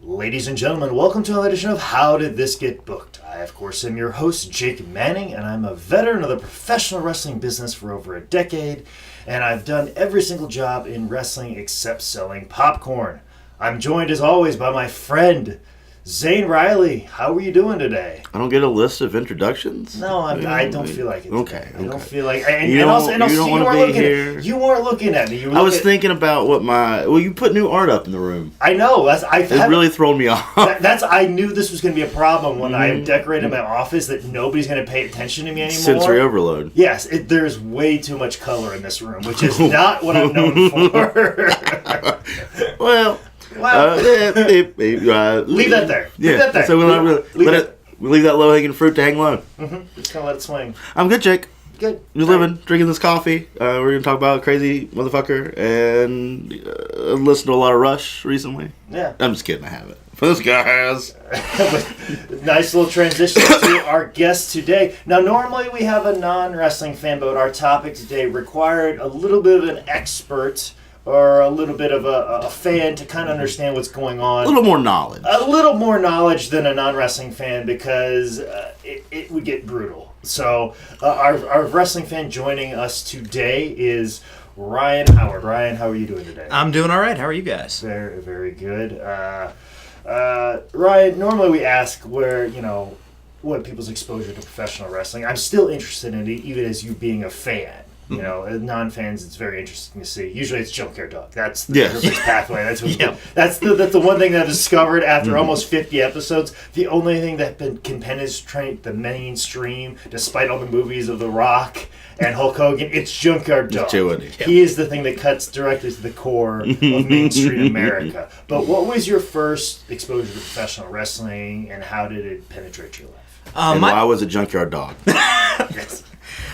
Ladies and gentlemen, welcome to another edition of How Did This Get Booked? I, of course, am your host, Jake Manning, and I'm a veteran of the professional wrestling business for over a decade, and I've done every single job in wrestling except selling popcorn. I'm joined, as always, by my friend, Zane Riley. How are you doing today? I don't get a list of introductions? No, I don't feel like it today. Okay. I don't feel like... You don't want to be here. You weren't looking at me. I was thinking about what you put new art up in the room. I know. It really thrown me off. I knew this was going to be a problem when I decorated my office, that nobody's going to pay attention to me anymore. Sensory overload. Yes, there's way too much color in this room, which is not what I'm known for. Well... leave that there. Yeah. Leave that there. So we leave that low-hanging fruit to hang low. Mm-hmm. Just kind of let it swing. I'm good, Jake. Good. You're living, drinking this coffee. We're going to talk about Crazy Motherfucker and listen to a lot of Rush recently. Yeah. I'm just kidding, I haven't. Those guys. Nice little transition to our guest today. Now, normally we have a non-wrestling fan, but our topic today required a little bit of an expert or a little bit of a fan to kind of understand what's going on. A little more knowledge. A little more knowledge than a non-wrestling fan, because it would get brutal. So our wrestling fan joining us today is Ryan Howard. Ryan, how are you doing today? I'm doing all right. How are you guys? Very, very good. Ryan, normally we ask what people's exposure to professional wrestling. I'm still interested in it, even as you being a fan. You know, non-fans, it's very interesting to see. Usually it's Junkyard Dog. That's the perfect pathway. That's the one thing that I've discovered after almost 50 episodes. The only thing that can penetrate the mainstream, despite all the movies of The Rock and Hulk Hogan, it's Junkyard Dog. He is the thing that cuts directly to the core of mainstream America. But what was your first exposure to professional wrestling, and how did it penetrate your life? Why was a Junkyard Dog? Yes.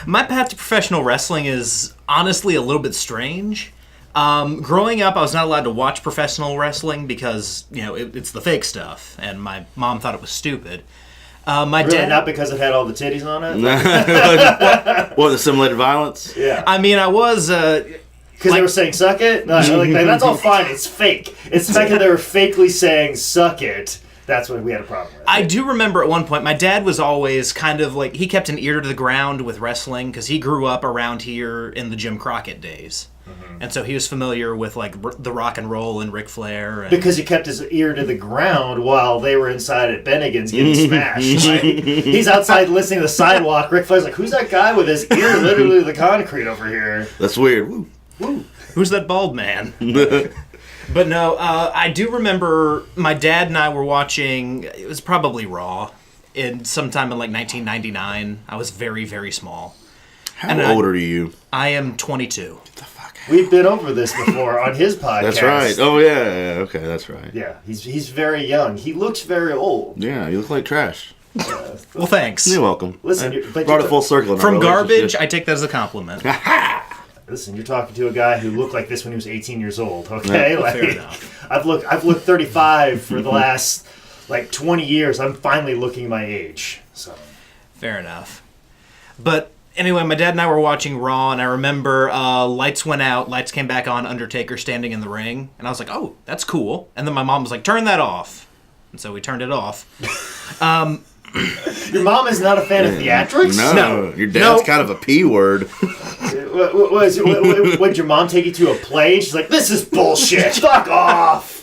My path to professional wrestling is honestly a little bit strange. Growing up, I was not allowed to watch professional wrestling because, it's the fake stuff, and my mom thought it was stupid. My dad, not because it had all the titties on it? What, the simulated violence? Yeah. I mean, I was... Because they were saying, suck it? No, that's all fine. It's fake. It's the fact that they were fakely saying, suck it. That's what we had a problem with. I do remember at one point, my dad was always kind of like, he kept an ear to the ground with wrestling because he grew up around here in the Jim Crockett days. Mm-hmm. And so he was familiar with like the rock and roll and Ric Flair. And... Because he kept his ear to the ground while they were inside at Bennigan's getting smashed. Right? He's outside listening to the sidewalk. Ric Flair's like, who's that guy with his ear literally to the concrete over here? That's weird. Woo. Woo. Who's that bald man? But no, I do remember my dad and I were watching, it was probably Raw, sometime in like 1999. I was very, very small. How old are you? I am 22. Get the fuck out. We've been over this before on his podcast. That's right. Oh, yeah. Okay, that's right. Yeah, he's very young. He looks very old. Yeah, you look like trash. Well, thanks. You're welcome. Listen, brought it full circle. From garbage, I take that as a compliment. Listen, you're talking to a guy who looked like this when he was 18 years old, okay? Yeah, fair enough. I've looked 35 for the last 20 years. I'm finally looking my age. So fair enough. But anyway, my dad and I were watching Raw, and I remember lights went out, lights came back on, Undertaker standing in the ring, and I was like, "Oh, that's cool." And then my mom was like, "Turn that off." And so we turned it off. Your mom is not a fan of theatrics? No. Your dad's kind of a P word. Would your mom take you to a play? And she's like, this is bullshit. Fuck off.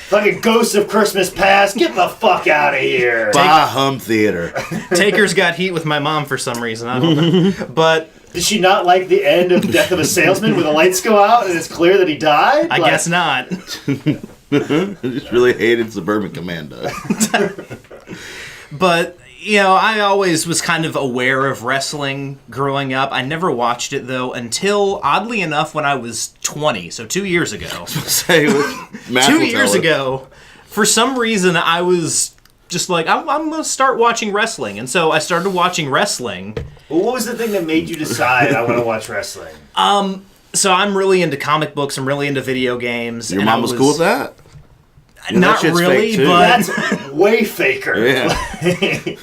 Fucking Ghosts of Christmas Past. Get the fuck out of here. Bah hum theater. Taker's got heat with my mom for some reason. I don't know. But... Did she not like the end of Death of a Salesman where the lights go out and it's clear that he died? I guess not. I just really hated Suburban Commando. But, I always was kind of aware of wrestling growing up. I never watched it, though, until, oddly enough, when I was 20, so 2 years ago. 2 years ago, for some reason, I was just like, I'm going to start watching wrestling. And so I started watching wrestling. Well, what was the thing that made you decide I want to watch wrestling? So I'm really into comic books. I'm really into video games. Your mom was cool with that? Not really, but... That's way faker. Yeah.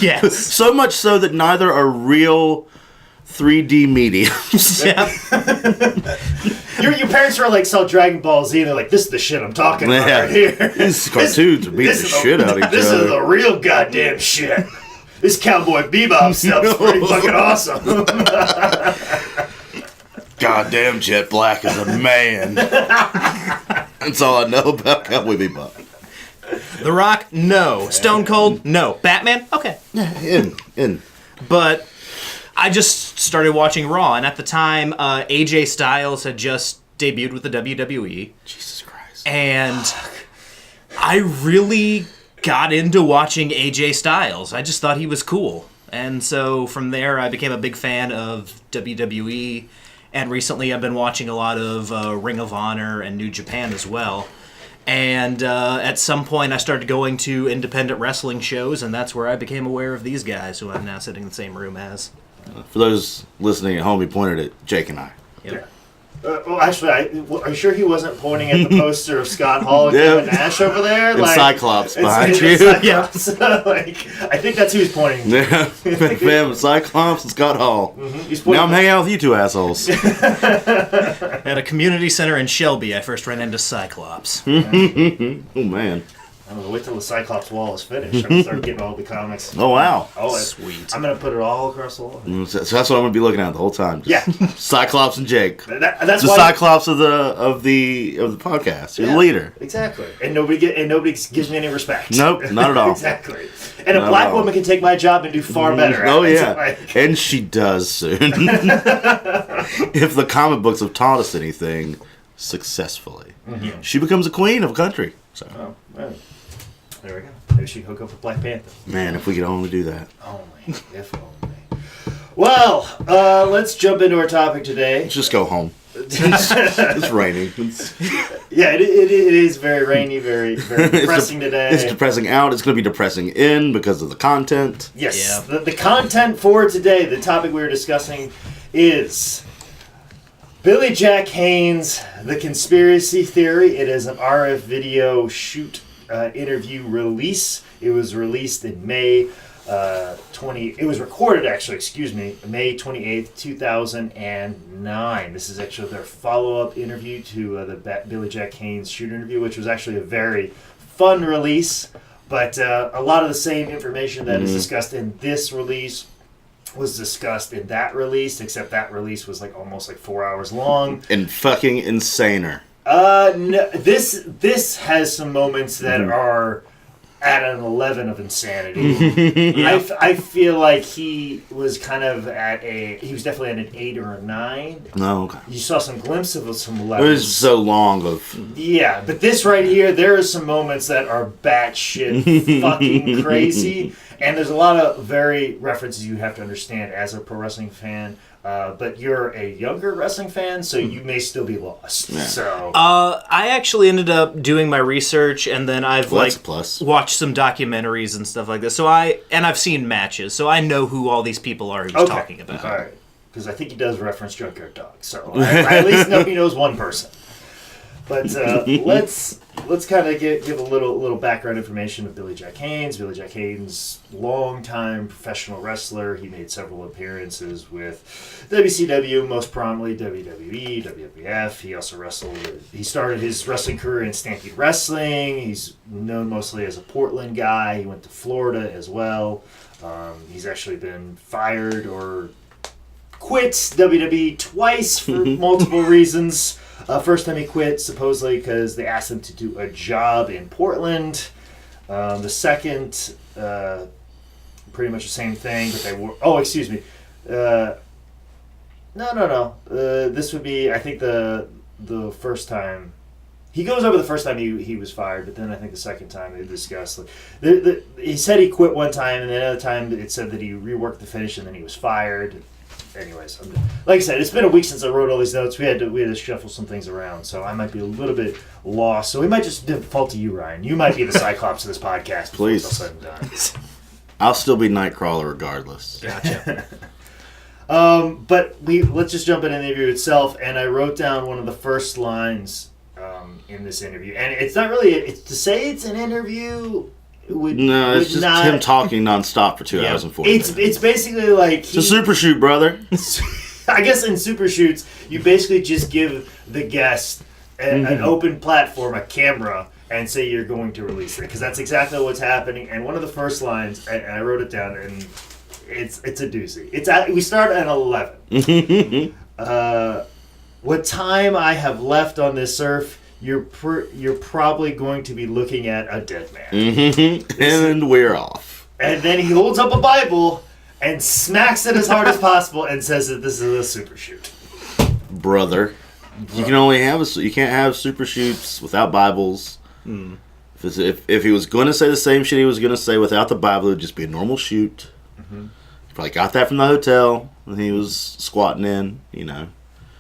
Yes. So much so that neither are real 3D mediums. Yeah. Your parents were like, saw Dragon Ball Z, and they're like, this is the shit I'm talking about right here. These cartoons are beating the shit out of each other. This is the real goddamn shit. This Cowboy Bebop stuff's pretty fucking awesome. Goddamn, Jet Black is a man. That's all I know about Cowboy Bebop. The Rock? No. Stone Cold? No. Batman? Okay. Yeah, in. But I just started watching Raw, and at the time, AJ Styles had just debuted with the WWE. Jesus Christ. And I really got into watching AJ Styles. I just thought he was cool. And so from there, I became a big fan of WWE. And recently, I've been watching a lot of Ring of Honor and New Japan as well. And at some point, I started going to independent wrestling shows, and that's where I became aware of these guys, who I'm now sitting in the same room as. For those listening at home, he pointed at Jake and I. Yep. Yeah. Well, actually, are you sure he wasn't pointing at the poster of Scott Hall and Kevin Nash over there? And Cyclops behind you. Cyclops. Like, I think that's who he's pointing to. Yeah, McMahon, Cyclops, and Scott Hall. Mm-hmm. Now I'm hanging out with you two assholes. At a community center in Shelby, I first ran into Cyclops. Oh, man. I'm going to wait till the Cyclops wall is finished. I'm going to start getting all the comics. Oh, wow. Oh, Sweet. I'm going to put it all across the wall. So that's what I'm going to be looking at the whole time. Yeah. Cyclops and Jake. That's the why Cyclops of the podcast. You're the leader. Exactly. And nobody gives me any respect. Nope, not at all. Exactly. And a black woman can take my job and do far better. Oh, at it. yeah. Like, And she does soon. If the comic books have taught us anything, successfully. Mm-hmm. She becomes a queen of a country. So, oh, right. There we go. Maybe she can hook up with Black Panther. man, if we could only do that. Only. If only. Well, let's jump into our topic today. Let's just go home. It's raining. Yeah, it is very rainy, very depressing today. It's depressing out. It's going to be depressing in because of the content. Yes. Yeah. The content for today, the topic we're discussing is Billy Jack Haynes, The Conspiracy Theory. It is an RF video shoot interview release. It was released in May it was recorded actually, May 28th, 2009. This is actually their follow-up interview to the Billy Jack Haynes shoot interview, which was actually a very fun release, but a lot of the same information that is discussed in this release was discussed in that release, except that release was almost 4 hours long. And fucking insaner. No, this has some moments that are at an 11 of insanity. Yeah. I feel like he was he was definitely at an 8 or a 9. No, okay. You saw some glimpses of some It 11s. was so long of... Yeah, but this right here, there are some moments that are batshit fucking crazy, and there's a lot of very references you have to understand as a pro wrestling fan. But you're a younger wrestling fan, so you may still be lost. Yeah. So I actually ended up doing my research, and then I've that's a plus. watched some documentaries and stuff like this. So I've seen matches, so I know who all these people are he was talking about. All right, because I think he does reference Junkyard Dog, so I at least know he knows one person. But let's kind of give a little background information of Billy Jack Haynes. Billy Jack Haynes, longtime professional wrestler. He made several appearances with WCW, most prominently WWE, WWF. He also wrestled. He started his wrestling career in Stampede Wrestling. He's known mostly as a Portland guy. He went to Florida as well. He's actually been fired or quit WWE twice for multiple reasons. First time he quit, supposedly because they asked him to do a job in Portland. The second, pretty much the same thing, but they were... Oh, excuse me. No. This would be, I think, the first time... He goes over the first time he was fired, but then I think the second time they discussed... he said he quit one time, and the other time it said that he reworked the finish, and then he was fired. Anyways, like I said, it's been a week since I wrote all these notes. We had to shuffle some things around, so I might be a little bit lost. So we might just default to you, Ryan. You might be the Cyclops of this podcast. Please. All said and done. I'll still be Nightcrawler regardless. Gotcha. But let's just jump into the interview itself. And I wrote down one of the first lines in this interview, and it's not really to say it's an interview. No, it's just him talking nonstop for 2 hours and 40 minutes. It's basically like... It's a super shoot, brother. I guess in super shoots, you basically just give the guest an open platform, a camera, and say you're going to release it. Because that's exactly what's happening. And one of the first lines, and I wrote it down, and it's a doozy. We start at 11. What time I have left on this earth, you're probably going to be looking at a dead man. And we're off. And then he holds up a Bible and smacks it as hard as possible and says that this is a super shoot. Brother. You can only you can't have super shoots without Bibles. If he was going to say the same shit he was going to say without the Bible, it would just be a normal shoot. He probably got that from the hotel when he was squatting in,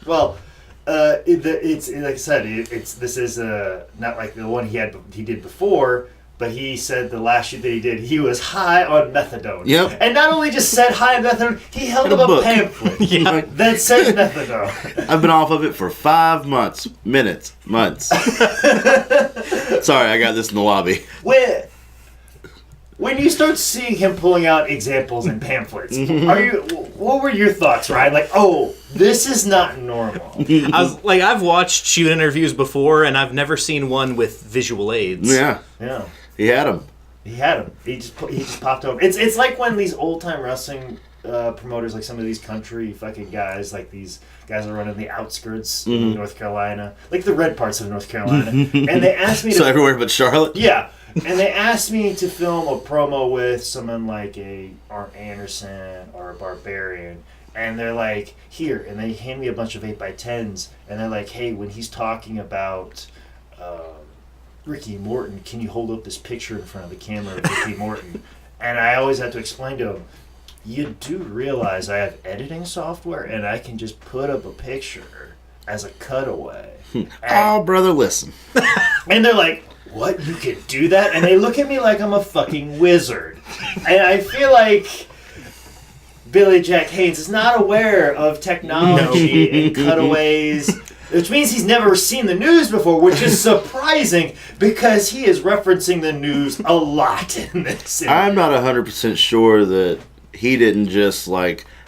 Well, it's like I said, this is not like the one he did before, but he said the last shoot that he did, he was high on methadone. Yep. And not only just said high on methadone, he held up a pamphlet that said methadone. I've been off of it for 5 months. Months. Sorry, I got this in the lobby. When you start seeing him pulling out examples and pamphlets, what were your thoughts, Ryan? Like, oh, this is not normal. I've watched shoot interviews before, and I've never seen one with visual aids. Yeah. He had him. He just popped over. It's like when these old time wrestling promoters, like some of these country fucking guys, like these guys are running the outskirts in North Carolina, like the red parts of North Carolina, and they asked me to... So everywhere but Charlotte? Yeah. And they asked me to film a promo with someone like a Arn Anderson or a Barbarian. And they're like, here. And they hand me a bunch of 8x10s. And they're like, hey, when he's talking about Ricky Morton, can you hold up this picture in front of the camera of Ricky Morton? And I always have to explain to them, you do realize I have editing software and I can just put up a picture as a cutaway. Oh, brother, listen. And they're like, what? You could do that? And they look at me like I'm a fucking wizard. And I feel like Billy Jack Haynes is not aware of technology and cutaways, which means he's never seen the news before, which is surprising because he is referencing the news a lot in this. I'm not 100% sure that he didn't just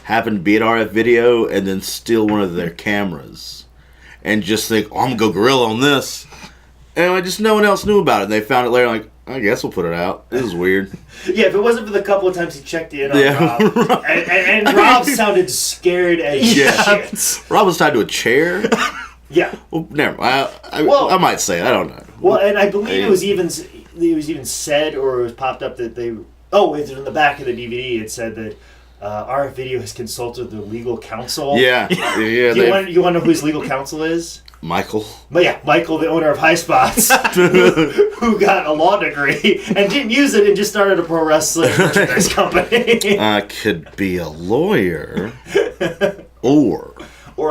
happen to be at RF Video and then steal one of their cameras and just think, oh, I'm going to go gorilla on this. And just no one else knew about it. They found it later, like, I guess we'll put it out. This is weird. Yeah, if it wasn't for the couple of times he checked in on Rob. And Rob sounded scared as shit. Rob was tied to a chair? Yeah. Well, never mind. I might say it. I don't know. Well, and I believe it was even said, or it was popped up that they... Oh, it's in the back of the DVD. It said that RF Video has consulted their legal counsel. Yeah. You want to know who his legal counsel is? Michael. But yeah, Michael, the owner of High Spots, who got a law degree and didn't use it and just started a pro wrestling merchandise company. I could be a lawyer, or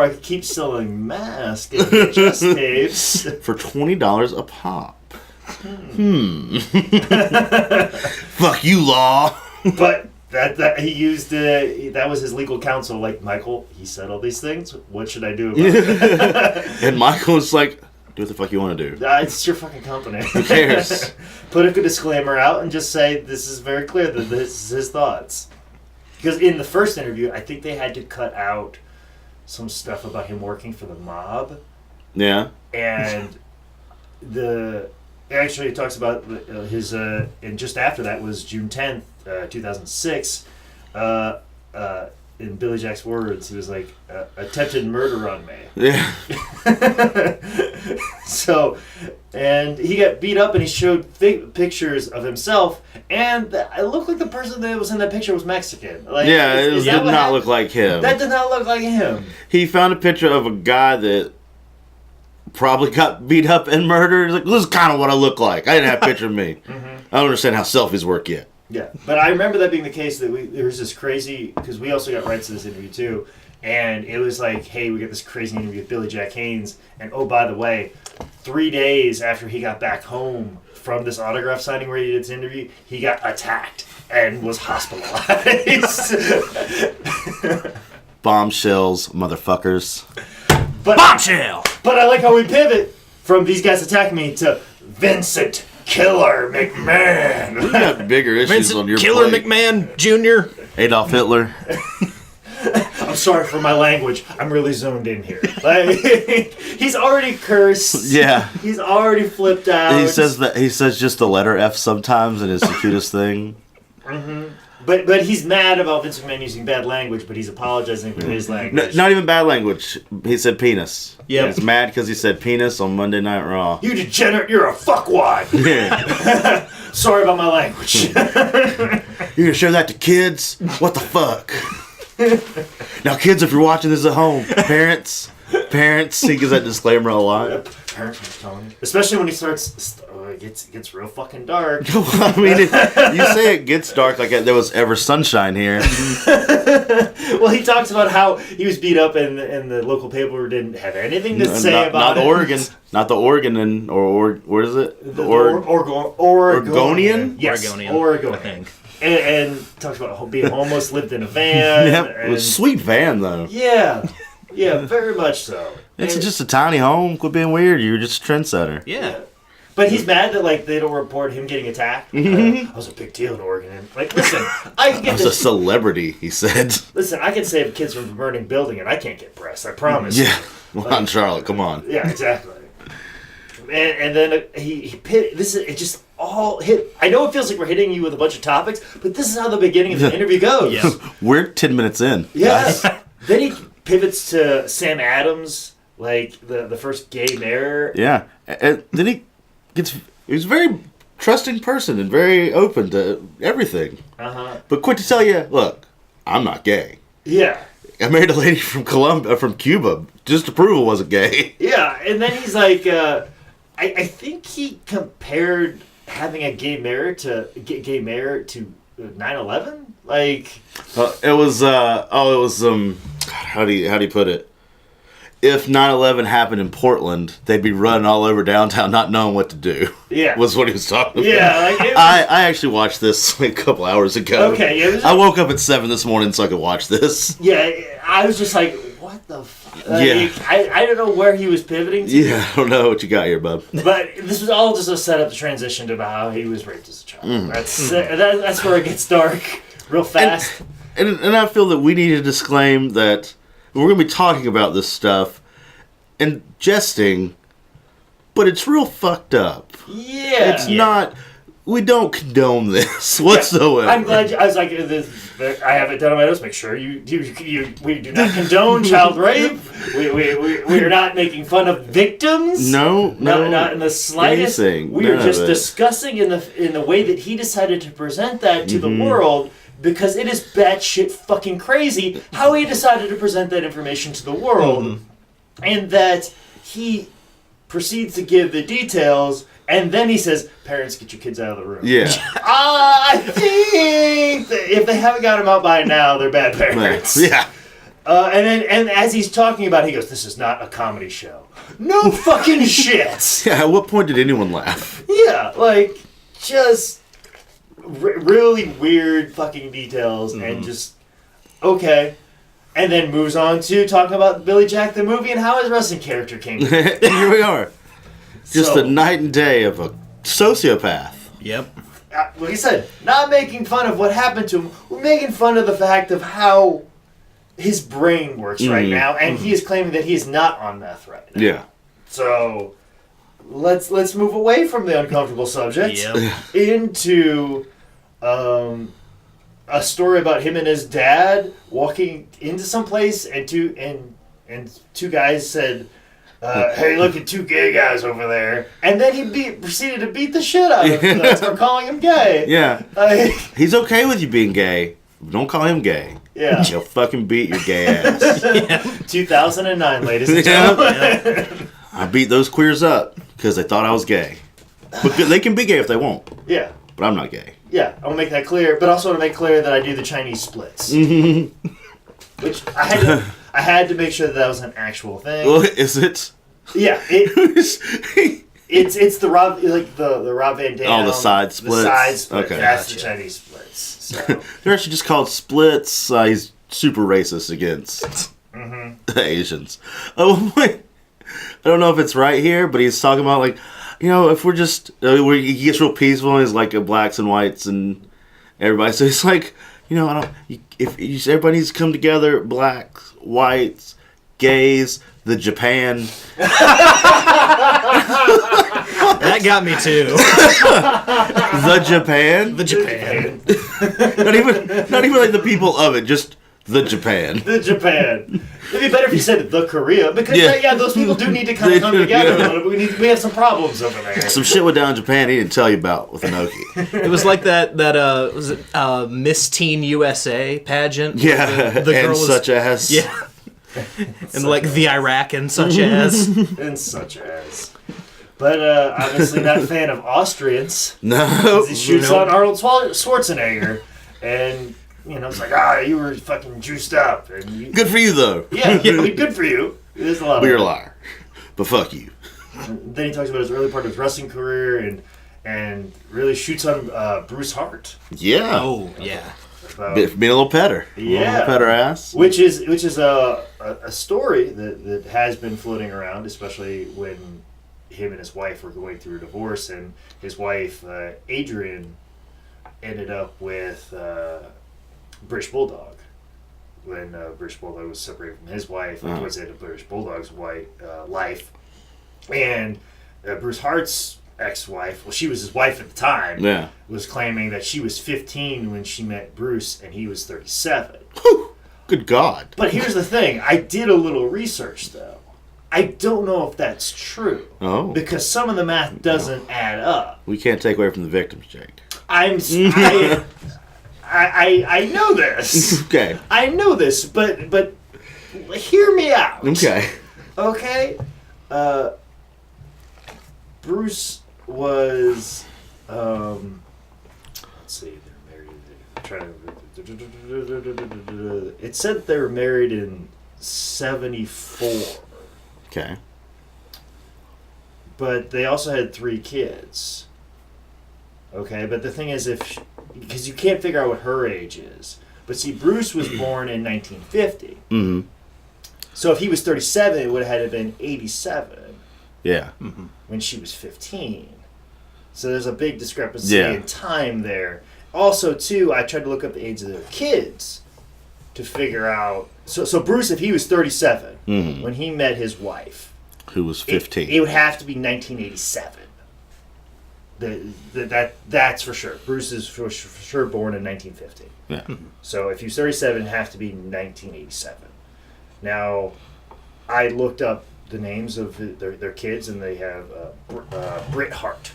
I could keep selling masks and VHS tapes for $20 a pop. Fuck you, law. But that he used that was his legal counsel. Like, Michael, he said all these things. What should I do about it? And Michael was like, do what the fuck you want to do. It's your fucking company. Who cares? Put a disclaimer out and just say this is very clear that this is his thoughts. Because in the first interview, I think they had to cut out some stuff about him working for the mob. Yeah. And actually it talks about his and just after that was June 10th, 2006. In Billy Jack's words, he was like, attempted murder on me. Yeah. So, and he got beat up and he showed fake pictures of himself, and it looked like the person that was in that picture was Mexican. Like, yeah, it did not look like him. That did not look like him. He found a picture of a guy that probably got beat up and murdered. He's like, this is kind of what I look like. I didn't have a picture of me. I don't understand how selfies work yet. Yeah, but I remember that being the case, that there was this crazy, because we also got rights to this interview too, and it was like, hey, we got this crazy interview with Billy Jack Haynes, and oh, by the way, 3 days after he got back home from this autograph signing where he did this interview, he got attacked and was hospitalized. Bombshells, motherfuckers. Bombshell! But I like how we pivot from these guys attacking me to Vincent Killer McMahon. You got bigger issues Vincent on your Killer plate. McMahon Jr. Adolf Hitler. I'm sorry for my language. I'm really zoned in here. Like, he's already cursed. Yeah. He's already flipped out. He says just the letter F sometimes, and it's the cutest thing. But he's mad about Vince McMahon using bad language, but he's apologizing for his language. Not even bad language. He said penis. Yep. He's mad because he said penis on Monday Night Raw. You degenerate, you're a fuckwad. Yeah. Sorry about my language. You're gonna share that to kids? What the fuck? Now, kids, if you're watching this at home, parents, he gives that disclaimer a lot. Parents telling you. Especially when he starts, it gets real fucking dark. I mean, you say it gets dark like there was ever sunshine here. Well, he talks about how he was beat up and the local paper didn't have anything to say about it. Not the Oregon, or what is it? The Oregonian? Yes, Oregonian, I think. And talks about being homeless, lived in a van. Yep, it was a sweet van, though. Yeah, very much so. It's just a tiny home. Quit being weird. You're just a trendsetter. Yeah. But he's mad that they don't report him getting attacked. I was a big deal in Oregon. Like, listen, I can get I was a celebrity, he said. Listen, I can save kids from a burning building, and I can't get press. I promise. Yeah, come on, Charlotte, come on. Yeah, exactly. And then it just all hit. I know it feels like we're hitting you with a bunch of topics, but this is how the beginning of the interview goes. Yeah. We're 10 minutes in. Yes. Then he pivots to Sam Adams, like the first gay mayor. Yeah, and then he's a very trusting person and very open to everything. But quick to tell you, look, I'm not gay. Yeah. I married a lady from Cuba. Just to prove I wasn't gay. Yeah, and then he's like, I think he compared having a gay mayor to 9/11. Like, it was how do you put it? If 9/11 happened in Portland, they'd be running all over downtown, not knowing what to do. Yeah, was what he was talking about. Yeah, I actually watched this a couple hours ago. Okay, yeah, I woke up at 7 this morning so I could watch this. Yeah, I was just like, what the fuck? Yeah, I don't know where he was pivoting to. Yeah, I don't know what you got here, bub. But this was all just a setup to transition to how he was raped as a child. That's where it gets dark real fast. And I feel that we need to disclaim that we're going to be talking about this stuff and jesting, but it's real fucked up. Yeah. It's not... We don't condone this whatsoever. I'm glad I was like, I have it down on my notes. Make sure we do not condone child rape. We are not making fun of victims. No, not in the slightest. We are just discussing in the way that he decided to present that to the world, because it is batshit fucking crazy how he decided to present that information to the world, and that he proceeds to give the details. And then he says, parents, get your kids out of the room. Yeah. I think that if they haven't got him out by now, they're bad parents. Yeah. And as he's talking about it, he goes, this is not a comedy show. No fucking shit. Yeah, at what point did anyone laugh? Yeah, like, just really weird fucking details and just, okay. And then moves on to talking about Billy Jack the movie and how his wrestling character came to be. Here we are. Just the night and day of a sociopath. Yep. Like I said, not making fun of what happened to him. We're making fun of the fact of how his brain works right now, and he is claiming that he is not on meth right now. Yeah. So let's move away from the uncomfortable subject into a story about him and his dad walking into some place, and two guys said, hey, look at two gay guys over there. And then he proceeded to beat the shit out of them for calling him gay. Yeah. He's okay with you being gay. Don't call him gay. Yeah. He'll fucking beat your gay ass. 2009, ladies and gentlemen. Yeah. I beat those queers up because they thought I was gay. But they can be gay if they want. Yeah. But I'm not gay. Yeah, I want to make that clear. But also want to make clear that I do the Chinese splits. Which I had to make sure that was an actual thing. Well, is it? Yeah, it's the Rob the Rob Van Dam. Oh, the side splits. The side split. Okay, That's the Chinese splits. So. They're actually just called splits. He's super racist against Asians. Oh wait, I don't know if it's right here, but he's talking about if we're just, he gets real peaceful, and he's like blacks and whites and everybody. So he's like, if everybody needs to come together, blacks, whites, gays, the Japan. That got me too. The Japan? The Japan. not even like the people of it, just the Japan. The Japan. It'd be better if you said the Korea, because those people do need to kind of come together a little bit. We have some problems over there. Some shit went down in Japan he didn't tell you about with Inoki. It was like that was it Miss Teen USA pageant? Yeah, the girl and was, such as. Yeah. And like the Iraq and such as. And such as. But obviously not a fan of Austrians. No. He shoots on Arnold Schwarzenegger. And, it's like, you were fucking juiced up. And good for you, though. Yeah, good for you. There's a lot but you're a liar. But fuck you. And then he talks about his early part of his wrestling career and really shoots on Bruce Hart. Yeah. Oh, yeah. Being a little petter. Yeah. A little petter ass. Which is a story that has been floating around, especially when him and his wife were going through a divorce, and his wife, Adrian, ended up with British Bulldog. When British Bulldog was separated from his wife, towards the end of British Bulldog's life. And Bruce Hart's ex-wife, she was his wife at the time, was claiming that she was 15 when she met Bruce, and he was 37. Whew. Good God. But here's the thing. I did a little research, though. I don't know if that's true. Oh. Because some of the math doesn't add up. We can't take away from the victims, Jake. I know this. Okay. I know this, but hear me out. Okay. Okay? Bruce was, let's see, they're married, it said they were married in 74. Okay. But they also had 3 kids. Okay, but the thing is, because you can't figure out what her age is. But see, Bruce was born in 1950. Mm-hmm. So if he was 37, it would have had to been 87. Yeah. Mm-hmm. When she was 15. So there's a big discrepancy in time there. Also, too, I tried to look up the age of their kids to figure out. So Bruce, if he was 37 when he met his wife, who was 15, it would have to be 1987. That's for sure. Bruce is for sure born in 1950. Yeah. So if he was 37, it'd have to be 1987. Now, I looked up the names of their kids, and they have Britt Hart.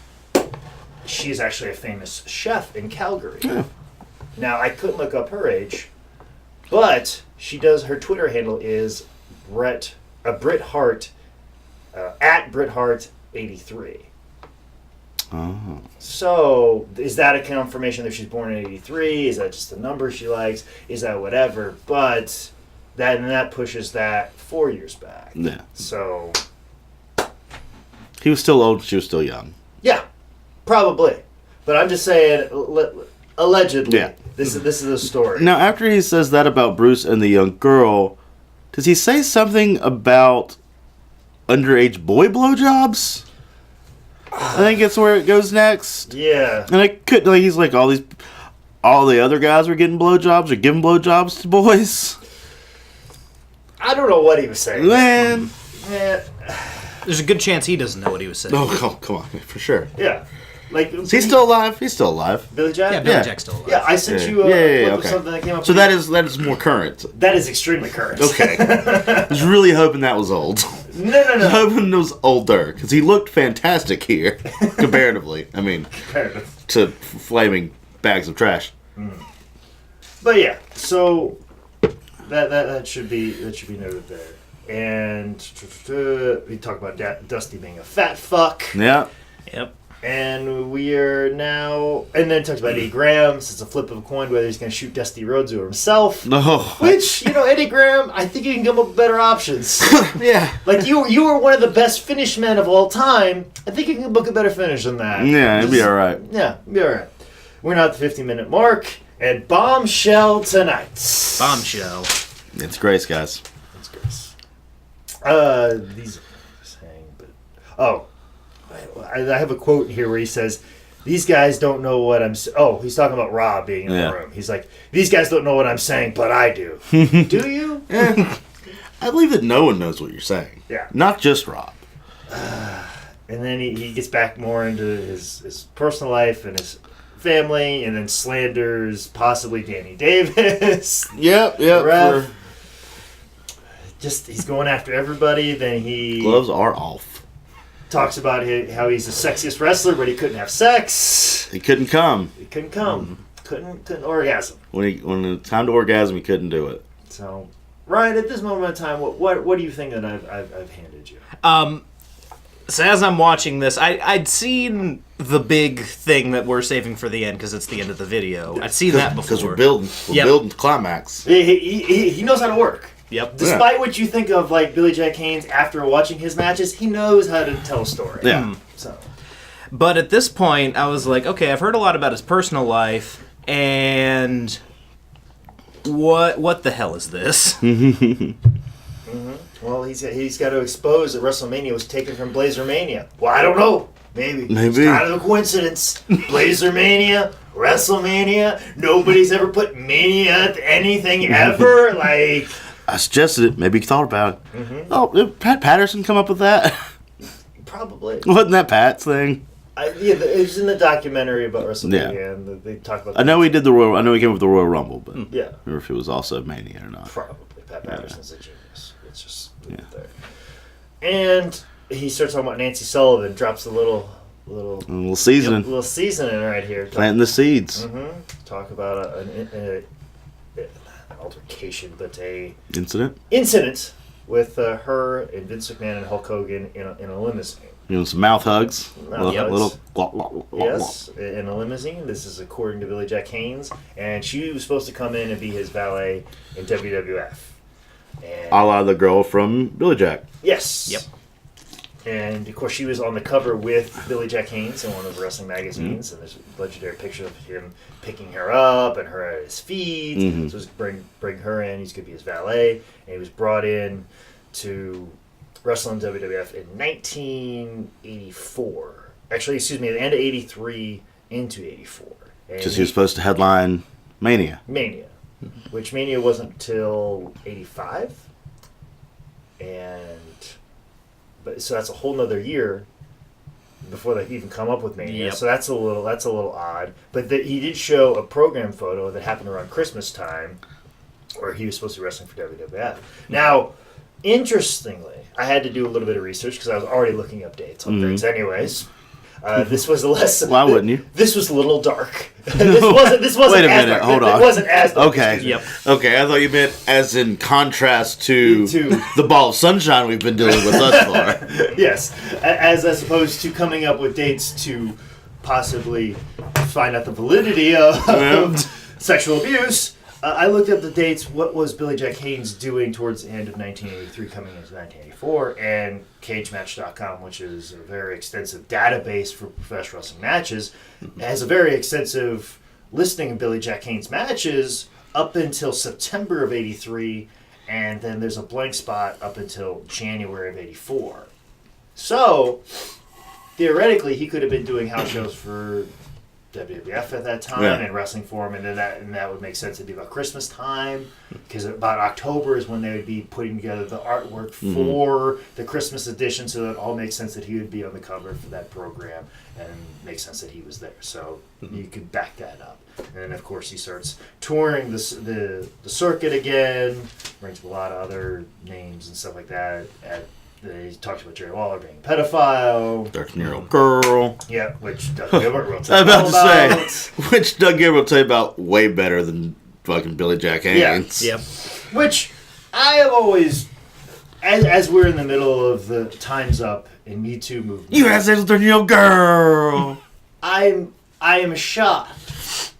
She's actually a famous chef in Calgary. Yeah. Now, I couldn't look up her age, but she does. Her Twitter handle is Britt Hart at Britt Hart 83. Oh. So, is that a confirmation that she's born in 83? Is that just a number she likes? Is that whatever? But that pushes that 4 years back. Yeah. So he was still old. She was still young. Yeah, probably. But I'm just saying, allegedly. Yeah. This is a story. Now, after he says that about Bruce and the young girl, does he say something about underage boy blowjobs? I think it's where it goes next. Yeah. And I could he's like all the other guys were getting blowjobs or giving blowjobs to boys. I don't know what he was saying. Man. Yeah. There's a good chance he doesn't know what he was saying. Oh, come on, for sure. Yeah. Like, Is he still alive? He's still alive. Billy Jack? Yeah, Billy Jack's still alive. Yeah, I sent you a clip of okay. something that came up. So that is more current. That is extremely current. Okay. I was really hoping that was old. No. I was hoping it was older, because he looked fantastic here, comparatively. I mean, to flaming bags of trash. But yeah, so that should be noted there. And we talk about Dusty being a fat fuck. Yeah. Yep. And we are now, and then it talks about Eddie Graham. It's a flip of a coin whether he's going to shoot Dusty Rhodes or himself. No. Which, Eddie Graham, I think you can come up with better options. Yeah. Like, you were one of the best finish men of all time. I think you can book a better finish than that. Yeah, it'd be all right. Yeah, it'd be all right. We're now at the 50-minute mark, and Bombshell Tonight. Bombshell. It's Grace, guys. It's Grace. These are saying, but... Oh. I have a quote here where he says, "These guys don't know what I'm." He's talking about Rob being in the room. He's like, "These guys don't know what I'm saying, but I do." Do you? I believe that no one knows what you're saying. Yeah. Not just Rob. And then he gets back more into his personal life and his family, and then slanders possibly Danny Davis. Yep. He's going after everybody. Then he gloves are off. Talks about how he's the sexiest wrestler, but he couldn't have sex. He couldn't come. Couldn't orgasm. When it was time to orgasm, he couldn't do it. So, Ryan, at this moment in time, what do you think that I've handed you? So as I'm watching this, I'd seen the big thing that we're saving for the end because it's the end of the video. I'd seen that before. Because we're building the climax. He knows how to work. Yep. Despite what you think of like Billy Jack Haynes after watching his matches, he knows how to tell a story. Yeah. So, but at this point, I was like, okay, I've heard a lot about his personal life, and what the hell is this? Well, he's got to expose that WrestleMania was taken from Blazermania. Well, I don't know. Maybe. It's kind of a coincidence. Blazermania, WrestleMania. Nobody's ever put mania at anything ever. Like, I suggested it. Maybe you thought about it. Mm-hmm. Oh, did Pat Patterson come up with that? Probably. Wasn't that Pat's thing? It was in the documentary about WrestleMania, and they talk about. I know he did the Royal. I know he came up with the Royal Rumble, but yeah, I don't know if it was also Mania or not. Probably. Pat Patterson's a genius. It's just there. And he starts talking about Nancy Sullivan. Drops a little seasoning. Little seasoning right here. Planting the seeds. Mm-hmm. Talk about an altercation, but a incident with her and Vince McMahon and Hulk Hogan in a limousine. Some mouth hugs. Yes, in a limousine. This is according to Billy Jack Haynes, and she was supposed to come in and be his valet in WWF. And a la the girl from Billy Jack. Yes. Yep. And of course, she was on the cover with Billy Jack Haynes in one of the wrestling magazines, and there's a legendary picture of him picking her up and her at his feet. So just bring her in. He's going to be his valet, and he was brought in to wrestle in WWF in 1984. Actually, excuse me, at the end of 83 into 84. Because he was supposed to headline Mania. Which Mania wasn't until 85. So that's a whole nother year before they even come up with Mania. Yep. So that's a little odd. But he did show a program photo that happened around Christmas time where he was supposed to be wrestling for WWF. Now, interestingly, I had to do a little bit of research because I was already looking up dates on things anyways. This was less. Why wouldn't you? This was a little dark. This wasn't. Wait a as minute. dark. Hold on. It wasn't as dark. Okay. Yep. Okay. I thought you meant as in contrast to the ball of sunshine we've been dealing with thus far. Yes, as opposed to coming up with dates to possibly find out the validity of sexual abuse. I looked up the dates. What was Billy Jack Haynes doing towards the end of 1983 coming into 1984? And CageMatch.com, which is a very extensive database for professional wrestling matches, has a very extensive listing of Billy Jack Haynes matches up until September of 83, and then there's a blank spot up until January of 84. So, theoretically, he could have been doing house shows for WWF at that time and wrestling for him, and then that would make sense to be about Christmas time, because about October is when they would be putting together the artwork for the Christmas edition, so it all makes sense that he would be on the cover for that program, and makes sense that he was there. So you could back that up. And then of course he starts touring the circuit again, brings a lot of other names and stuff like that. He talks about Jerry Lawler being a pedophile. Dark Nero girl. Yeah, which Doug Gilbert will tell I was you about about. to say, which Doug Gilbert will tell you about way better than fucking Billy Jack Haynes. Yep. Which I have always, as we're in the middle of the Time's Up and Me Too movement. You had sex with Dark Nero girl. I am shocked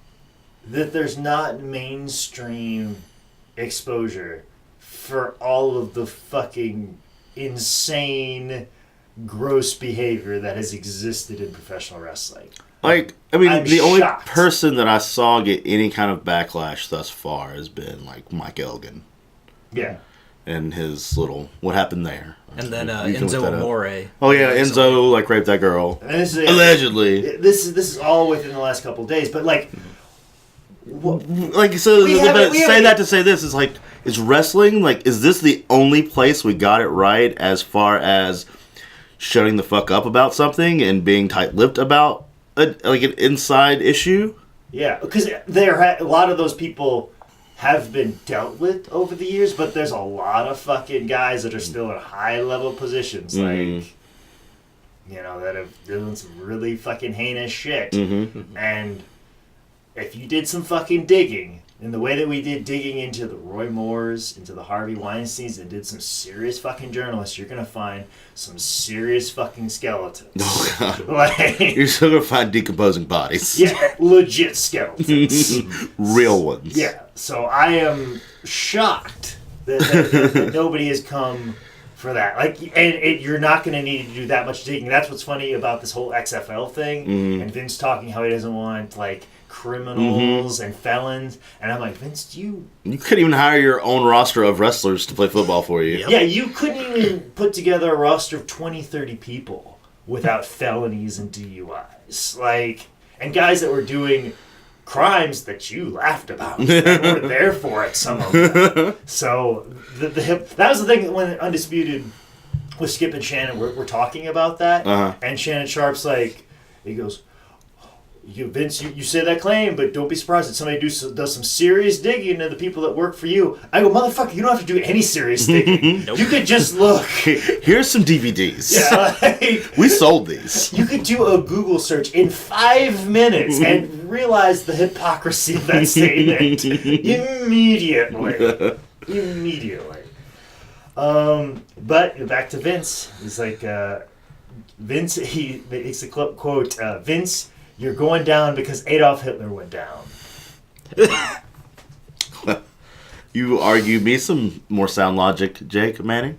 that there's not mainstream exposure for all of the fucking insane, gross behavior that has existed in professional wrestling. Like, I mean, I'm the only shocked. person that I saw get any kind of backlash thus far has been, like, Mike Elgin. Yeah. and his little what happened there. And then You can Enzo look that up. Amore. Oh yeah, Enzo like raped that girl. And this is, Allegedly. This is all within the last couple of days, but like, Like so, to say this is like, is wrestling like, is this the only place we got it right as far as shutting the fuck up about something and being tight-lipped about an inside issue? Yeah, because a lot of those people have been dealt with over the years, but there's a lot of fucking guys that are still in high-level positions, like, that have done some really fucking heinous shit. And if you did some fucking digging, in the way that we did digging into the Roy Moores, into the Harvey Weinsteins, and did some serious fucking journalists, you're gonna find some serious fucking skeletons. Oh god. Like, You're still gonna find decomposing bodies. yeah, legit skeletons. Real ones. Yeah, so I am shocked that nobody has come for that. Like, and you're not going to need to do that much digging. That's what's funny about this whole XFL thing, and Vince talking how he doesn't want like criminals and felons, and I'm like, Vince, you couldn't even hire your own roster of wrestlers to play football for you. Yeah, you couldn't even put together a roster of 20, 30 people without felonies and DUIs. Like, and guys that were doing crimes that you laughed about that were there for it, some of them. So that was the thing when Undisputed with Skip and Shannon we're talking about that, and Shannon Sharp's like, he goes, Vince, you say that claim, but don't be surprised if somebody does some serious digging into the people that work for you. I go, motherfucker, you don't have to do any serious digging. Nope. You could just look. Here's some DVDs. Yeah, like, we sold these. You could do a Google search in 5 minutes and realize the hypocrisy of that statement immediately. Immediately. But back to Vince. He's like, Vince. It's a quote. Vince, you're going down because Adolf Hitler went down. You argue me some more sound logic, Jake Manning.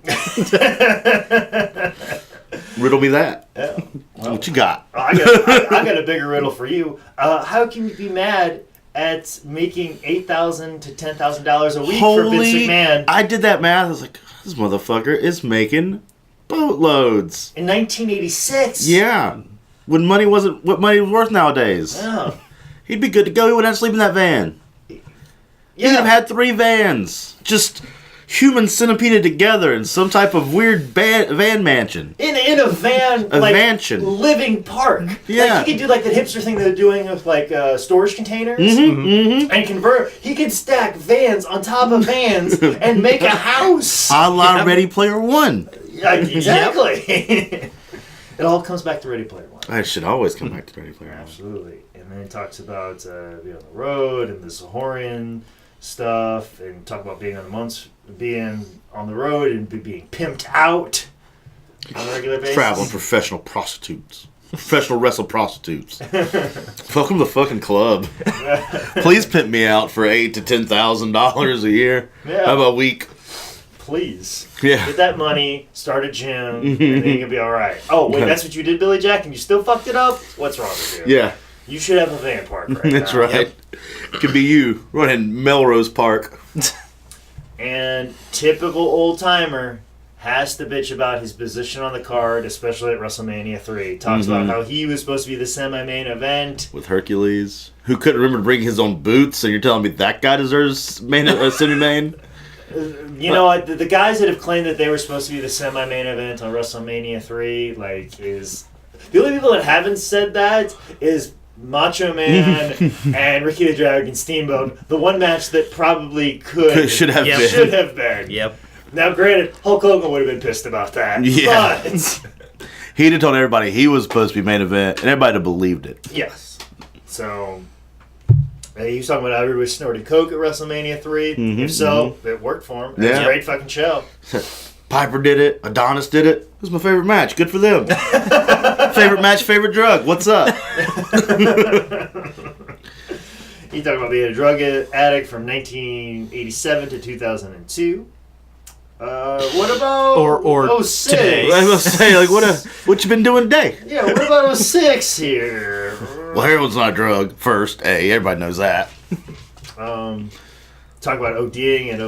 Riddle me that. Yeah. Well, what you got? I got a bigger riddle for you. How can you be mad at making $8,000 to $10,000 a week for Vince McMahon? I did that math. I was like, this motherfucker is making boatloads. In 1986? Yeah. When money wasn't what money was worth nowadays. Yeah. He'd be good to go. He wouldn't have to sleep in that van. Yeah. He'd have had 3 vans. Just human centipeded together in some type of weird van mansion. In a van, a like, mansion. Living park. Yeah. Like, he could do like the hipster thing they're doing with like storage containers and convert. He could stack vans on top of vans and make a house. A la Ready Player One. Yeah, exactly. It all comes back to Ready Player One. I should always come back to Ready Player One. Absolutely. And then it talks about being on the road and the Zahorian stuff, and talk about being on the road and being pimped out on a regular basis. Traveling professional prostitutes. Professional wrestle prostitutes. Welcome to the fucking club. Please pimp me out for $8,000 to $10,000 a year. Yeah. How about a week? Please. Yeah. Get that money, start a gym, and then you're gonna be alright. Oh, wait, that's what you did, Billy Jack, and you still fucked it up? What's wrong with you? Yeah. You should have a van park right That's now. right. Yep. It could be you running Melrose Park. And typical old timer has to bitch about his position on the card, especially at WrestleMania 3. Talks about how he was supposed to be the semi-main event. With Hercules, who couldn't remember to bring his own boots, and you're telling me that guy deserves semi-main? You know what? The guys that have claimed that they were supposed to be the semi-main event on WrestleMania 3, is... The only people that haven't said that is Macho Man and Ricky the Dragon Steamboat, the one match that probably should have been. Yep. Now, granted, Hulk Hogan would have been pissed about that. Yeah. But... He'd have told everybody he was supposed to be main event, and everybody would have believed it. Yes. So... He was talking about how everybody snorted coke at WrestleMania 3. If so, it worked for him. It was a great fucking show. Piper did it. Adonis did it. It was my favorite match. Good for them. Favorite match, favorite drug. What's up? He talked about being a drug addict from 1987 to 2002. What about or 06? today? I was say, what you been doing today? Yeah, what about 06 here? Well, heroin's not a drug. First, everybody knows that. Talk about ODing in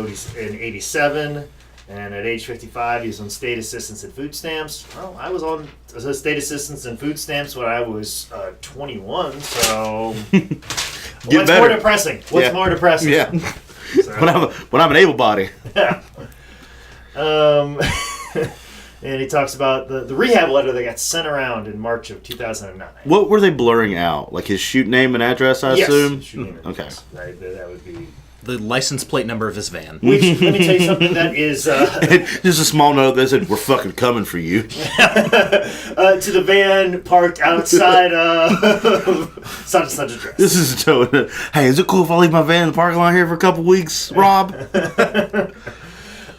87, And at age 55, he was on state assistance and food stamps. Well, I was on state assistance and food stamps when I was 21, so... What's more depressing? What's more depressing? Yeah. So. When I'm an able body. Yeah. And he talks about the rehab letter that got sent around in March of 2009. What were they blurring out? Like his shoot name and address, I assume? Yes, shoot name and address. Okay. That would be... The license plate number of his van. Which, let me tell you something that is... just a small note that said, we're fucking coming for you. To the van parked outside of such address. This is a tow. Hey, is it cool if I leave my van in the parking lot here for a couple weeks, Rob?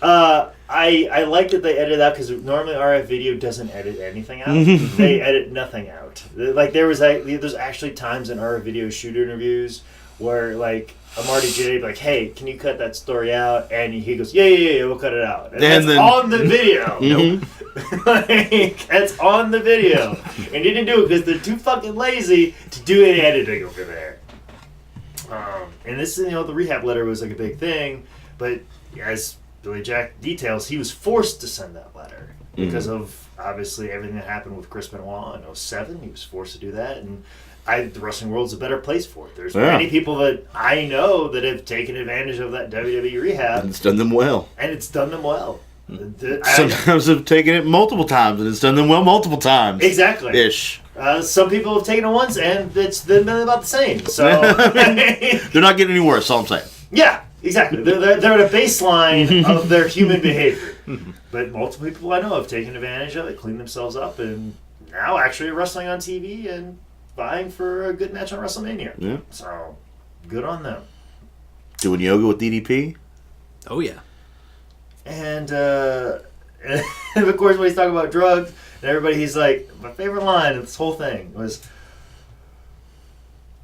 I like that they edited out because normally RF Video doesn't edit anything out. They edit nothing out. Like there's actually times in RF Video shoot interviews where like I'm already Jay like, hey, can you cut that story out? And he goes, yeah, we'll cut it out. And that's on the video. Nope. Like, that's on the video. And he didn't do it because they're too fucking lazy to do any editing over there. And this, the rehab letter was like a big thing, but as Billy Jack details, he was forced to send that letter because of obviously everything that happened with Chris Benoit in 2007. He was forced to do that, and the wrestling world's a better place for it. There's many people that I know that have taken advantage of that WWE rehab. And it's done them well. Sometimes they've taken it multiple times, and it's done them well multiple times. Exactly. Ish. Some people have taken it once, and it's been about the same. So they're not getting any worse, all I'm saying. Yeah, exactly. They're at a baseline of their human behavior. But multiple people I know have taken advantage of it, cleaned themselves up, and now actually are wrestling on TV and vying for a good match on WrestleMania. Yeah. So, good on them. Doing yoga with DDP? Oh, yeah. And of course, when he's talking about drugs, and he's like, my favorite line of this whole thing was,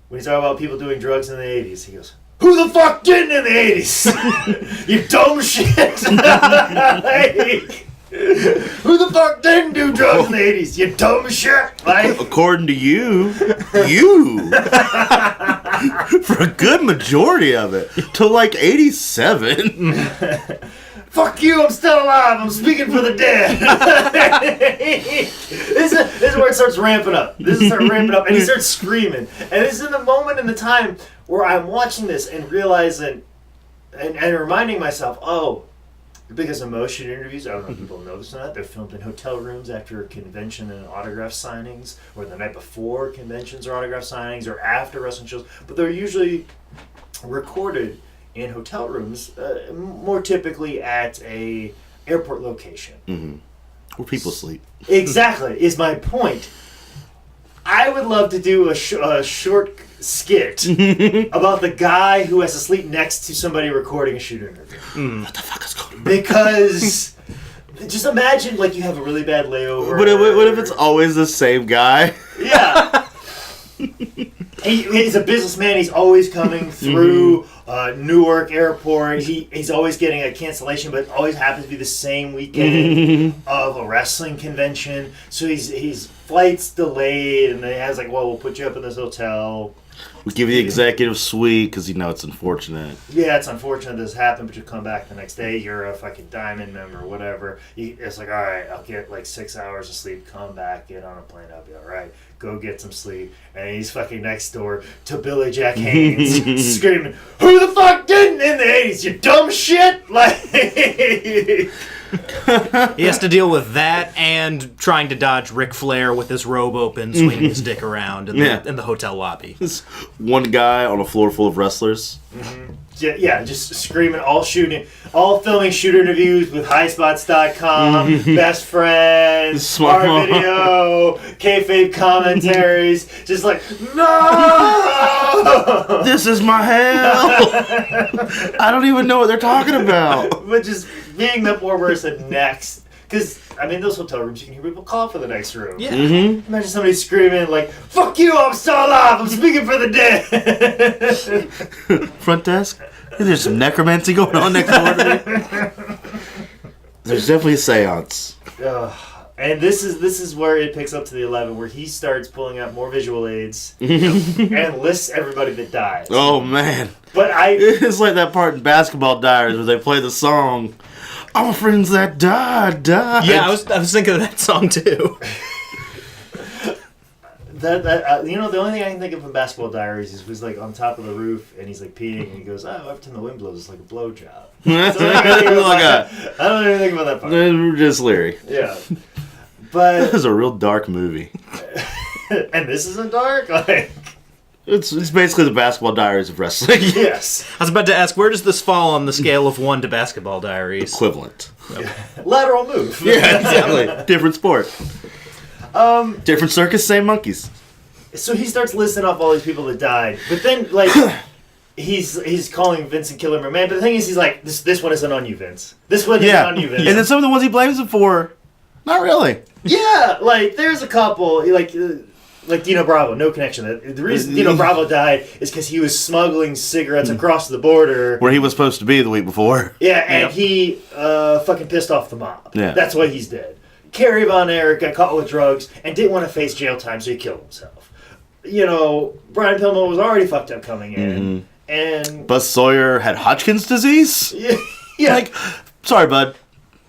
when he's talking about people doing drugs in the 80s, he goes, who the fuck didn't in the 80s? You dumb shit. Like, who the fuck didn't do drugs in the 80s? You dumb shit. Like, according to you. For a good majority of it. Till like 87. Fuck you, I'm still alive. I'm speaking for the dead. This is where it starts ramping up. And he starts screaming. And this is in the moment in the time where I'm watching this and realizing and reminding myself, because of motion interviews, I don't know if people know this or not, they're filmed in hotel rooms after a convention and autograph signings, or the night before conventions or autograph signings, or after wrestling shows. But they're usually recorded in hotel rooms, more typically at a airport location. Mm-hmm. Where people sleep. Exactly, is my point. I would love to do a short skit about the guy who has to sleep next to somebody recording a shoot interview. What the fuck is going on? Because just imagine, like, you have a really bad layover. What if it's always the same guy? Yeah. He's a businessman. He's always coming through Newark Airport. He's always getting a cancellation, but it always happens to be the same weekend of a wrestling convention. So his flight's delayed, and he has like, well, we'll put you up in this hotel. We give you the executive suite because it's unfortunate. Yeah, it's unfortunate this happened, but you come back the next day. You're a fucking diamond member, whatever. It's like, all right, I'll get like 6 hours of sleep. Come back, get on a plane. I'll be all right. Go get some sleep. And he's fucking next door to Billy Jack Haynes, screaming, "Who the fuck didn't in the 80s? You dumb shit!" Like. He has to deal with that and trying to dodge Ric Flair with his robe open, swinging his dick around in the hotel lobby. This one guy on a floor full of wrestlers. Mm-hmm. Yeah, just screaming, all filming shoot interviews with highspots.com, best friends, our video, kayfabe commentaries, just like, no! This is my hell! I don't even know what they're talking about. But just being the poor person next. Because, those hotel rooms, you can hear people call for the next room. Yeah. Mm-hmm. Imagine somebody screaming like, "Fuck you, I'm still alive, I'm speaking for the dead." Front desk? There's some necromancy going on next door to me. There's definitely a seance. And this is where it picks up to the 11, where he starts pulling out more visual aids and lists everybody that dies. Oh, man. But It's like that part in Basketball Diaries where they play the song, All my friends that died. Yeah, I was thinking of that song too. You know, the only thing I can think of in Basketball Diaries is was like on top of the roof and he's like peeing and he goes, "Oh, every time the wind blows, it's like a blowjob." I don't even think about that part. We're just Leary. Yeah, but This is a real dark movie. and this isn't dark. Like It's basically the Basketball Diaries of wrestling. yes, I was about to ask, where does this fall on the scale of 1 to Basketball Diaries? Equivalent. lateral move. Yeah, exactly. Different sport. Different circus, same monkeys. So he starts listing off all these people that died, but then like he's calling Vincent Killer McMahon. But the thing is, he's like, this one isn't on you, Vince. This one isn't on you, Vince. And then some of the ones he blames him for, not really. Yeah, like there's a couple like Dino Bravo, no connection. The reason Dino Bravo died is because he was smuggling cigarettes across the border, Where he was supposed to be the week before. Yeah, and he fucking pissed off the mob. Yeah. That's why he's dead. Kerry Von Erich got caught with drugs and didn't want to face jail time, so he killed himself. You know, Brian Pillman was already fucked up coming in, and Buzz Sawyer had Hodgkin's disease? yeah, Like, sorry, bud.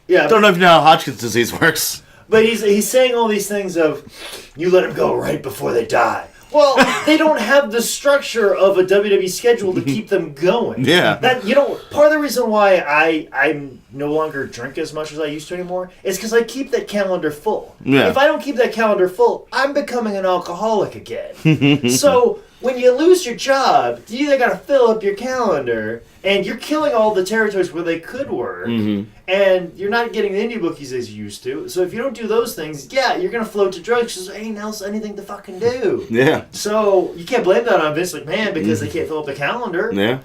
yeah. Don't know if you know how Hodgkin's disease works. But he's saying all these things of, you let them go right before they die. Well, they don't have the structure of a WWE schedule to keep them going. Yeah. That part of the reason why I no longer drink as much as I used to anymore is because I keep that calendar full. Yeah. If I don't keep that calendar full, I'm becoming an alcoholic again. So when you lose your job, you either got to fill up your calendar, and you're killing all the territories where they could work, and you're not getting the indie bookies as you used to. So if you don't do those things, yeah, you're going to float to drugs because there ain't else anything to fucking do. Yeah. So you can't blame that on Vince McMahon because they can't fill up the calendar. Yeah.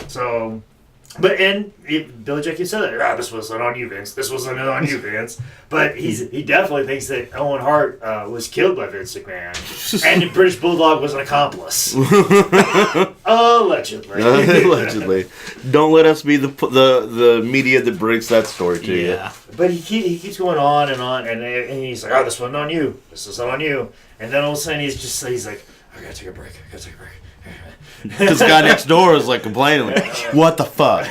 So, Billy Jack, you said that. This wasn't on you, Vince. This wasn't on you, Vince. But he definitely thinks that Owen Hart was killed by Vince McMahon, and the British Bulldog was an accomplice. Allegedly. Allegedly. Don't let us be the media that breaks that story to you. But he keeps going on, and he's like, this wasn't on you. This wasn't on you. And then all of a sudden he's like, I gotta take a break. Because the guy next door is like complaining, like, what the fuck?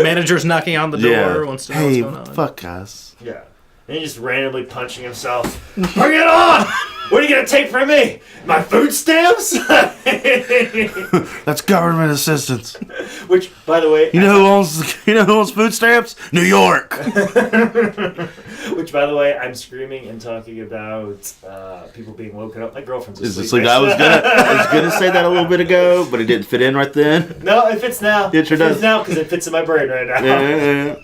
Manager's knocking on the door. Wants to know what's going on. Fuck guys. Yeah. And he's just randomly punching himself. Bring it on! What are you gonna take from me? My food stamps? That's government assistance. Which, by the way, you know who owns food stamps? New York. Which, by the way, I'm screaming and talking about people being woken up. My girlfriend's asleep. I was gonna say that a little bit ago, but it didn't fit in right then. No, it fits now. It sure does. It fits now because it fits in my brain right now. Yeah.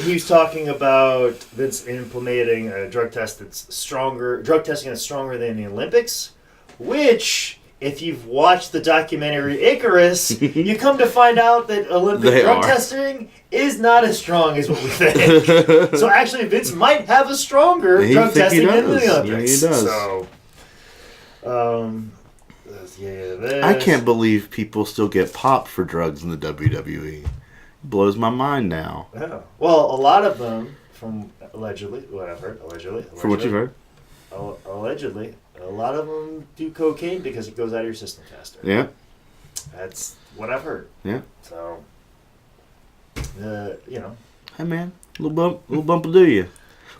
He was talking about Vince implementing a drug testing that's stronger than the Olympics, which, if you've watched the documentary Icarus, you come to find out that Olympic drug testing is not as strong as what we think. So actually, Vince might have a stronger drug testing than the Olympics. Yeah, he does. So, I can't believe people still get popped for drugs in the WWE. Blows my mind now. Yeah. Well, a lot of them, from allegedly, from what you've heard, allegedly, a lot of them do cocaine because it goes out of your system faster. Yeah. That's what I've heard. Yeah. So, Hey man, little bump will do you.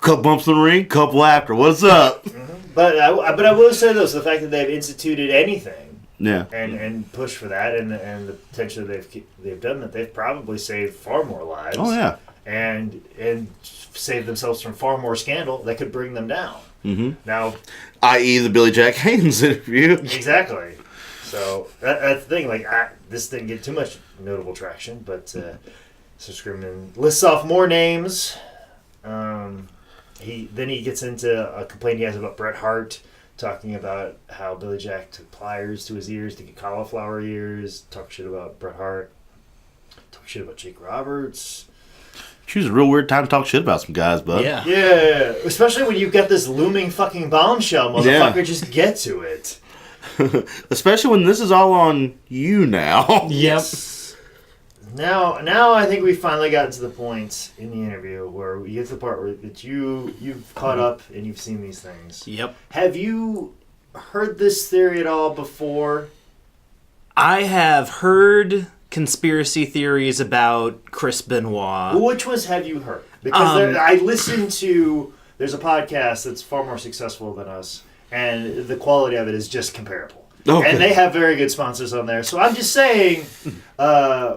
Couple bumps in the ring, couple after. What's up? Mm-hmm. But I will say this: the fact that they've instituted anything. Yeah. And push for that, and the potential they've done that, they've probably saved far more lives. Oh yeah. And saved themselves from far more scandal that could bring them down. Mm-hmm. Now, i.e. the Billy Jack Haynes interview. Exactly. So that's the thing. Like this didn't get too much notable traction, but so Screaming lists off more names. He gets into a complaint he has about Bret Hart. Talking about how Billy Jack took pliers to his ears to get cauliflower ears. Talk shit about Bret Hart. Talk shit about Jake Roberts. Choose a real weird time to talk shit about some guys, bud. Yeah. Yeah. Especially when you've got this looming fucking bombshell, motherfucker. Yeah. Just get to it. Especially when this is all on you now. Yep. Yes. Now I think we've finally gotten to the point in the interview where we get to the part where that you've caught up and you've seen these things. Yep. Have you heard this theory at all before? I have heard conspiracy theories about Chris Benoit. Which ones have you heard? Because I listened to... There's a podcast that's far more successful than us, and the quality of it is just comparable. Okay. And they have very good sponsors on there. So I'm just saying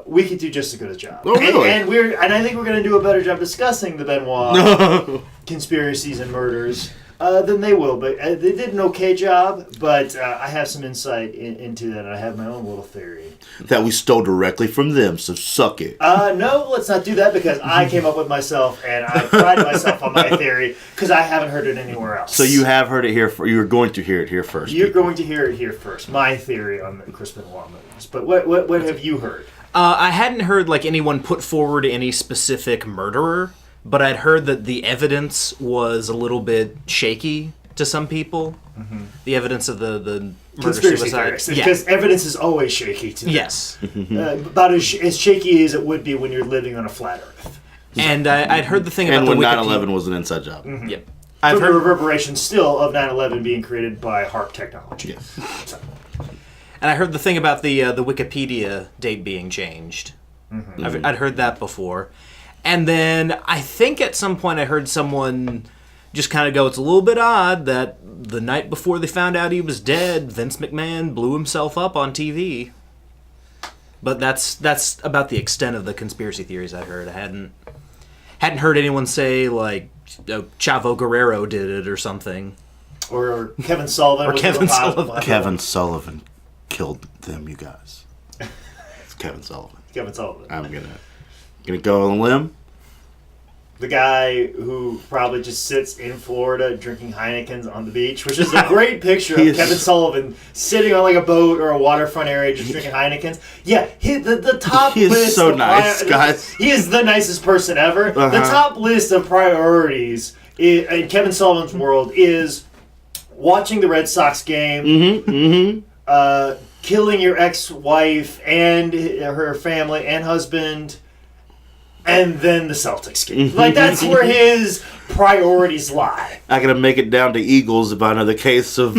we could do just as good a job. Oh, really? And I think we're going to do a better job discussing the Benoit conspiracies and murders than they will. But they did an okay job, but I have some insight into that. I have my own little theory. That we stole directly from them, so suck it. No, let's not do that because I came up with myself and I pride myself on my theory because I haven't heard it anywhere else. So you have heard it here. You're going to hear it here first. You're going to hear it here first. My theory on the Chris Benoit movies. But what have you heard? I hadn't heard anyone put forward any specific murderer, but I'd heard that the evidence was a little bit shaky to some people. Mm-hmm. The evidence of the murder-suicide. Because evidence is always shaky to them. Yes. About as shaky as it would be when you're living on a flat Earth. And I'd heard the thing about when the 9/11 was an inside job. Mm-hmm. Yep. I've heard the reverberation still of 9/11 being created by HARP technology. Yes. So. And I heard the thing about the Wikipedia date being changed. Mm-hmm. I'd heard that before. And then I think at some point I heard someone just kind of go, it's a little bit odd that the night before they found out he was dead, Vince McMahon blew himself up on TV. But that's about the extent of the conspiracy theories I heard. I hadn't heard anyone say, Chavo Guerrero did it or something. Or Kevin Sullivan. Or Kevin Sullivan. Kevin Sullivan killed them, you guys. It's Kevin Sullivan. Kevin Sullivan. I'm gonna go on a limb. The guy who probably just sits in Florida drinking Heinekens on the beach, which is a great picture of Kevin Sullivan sitting on a boat or a waterfront area just drinking Heinekens. Yeah, the top list. He is so nice, guys. He is the nicest person ever. Uh-huh. The top list of priorities in Kevin Sullivan's world is watching the Red Sox game, killing your ex-wife and her family and husband, and then the Celtics game. That's where his priorities lie. I gotta make it down to Eagles if I know the case of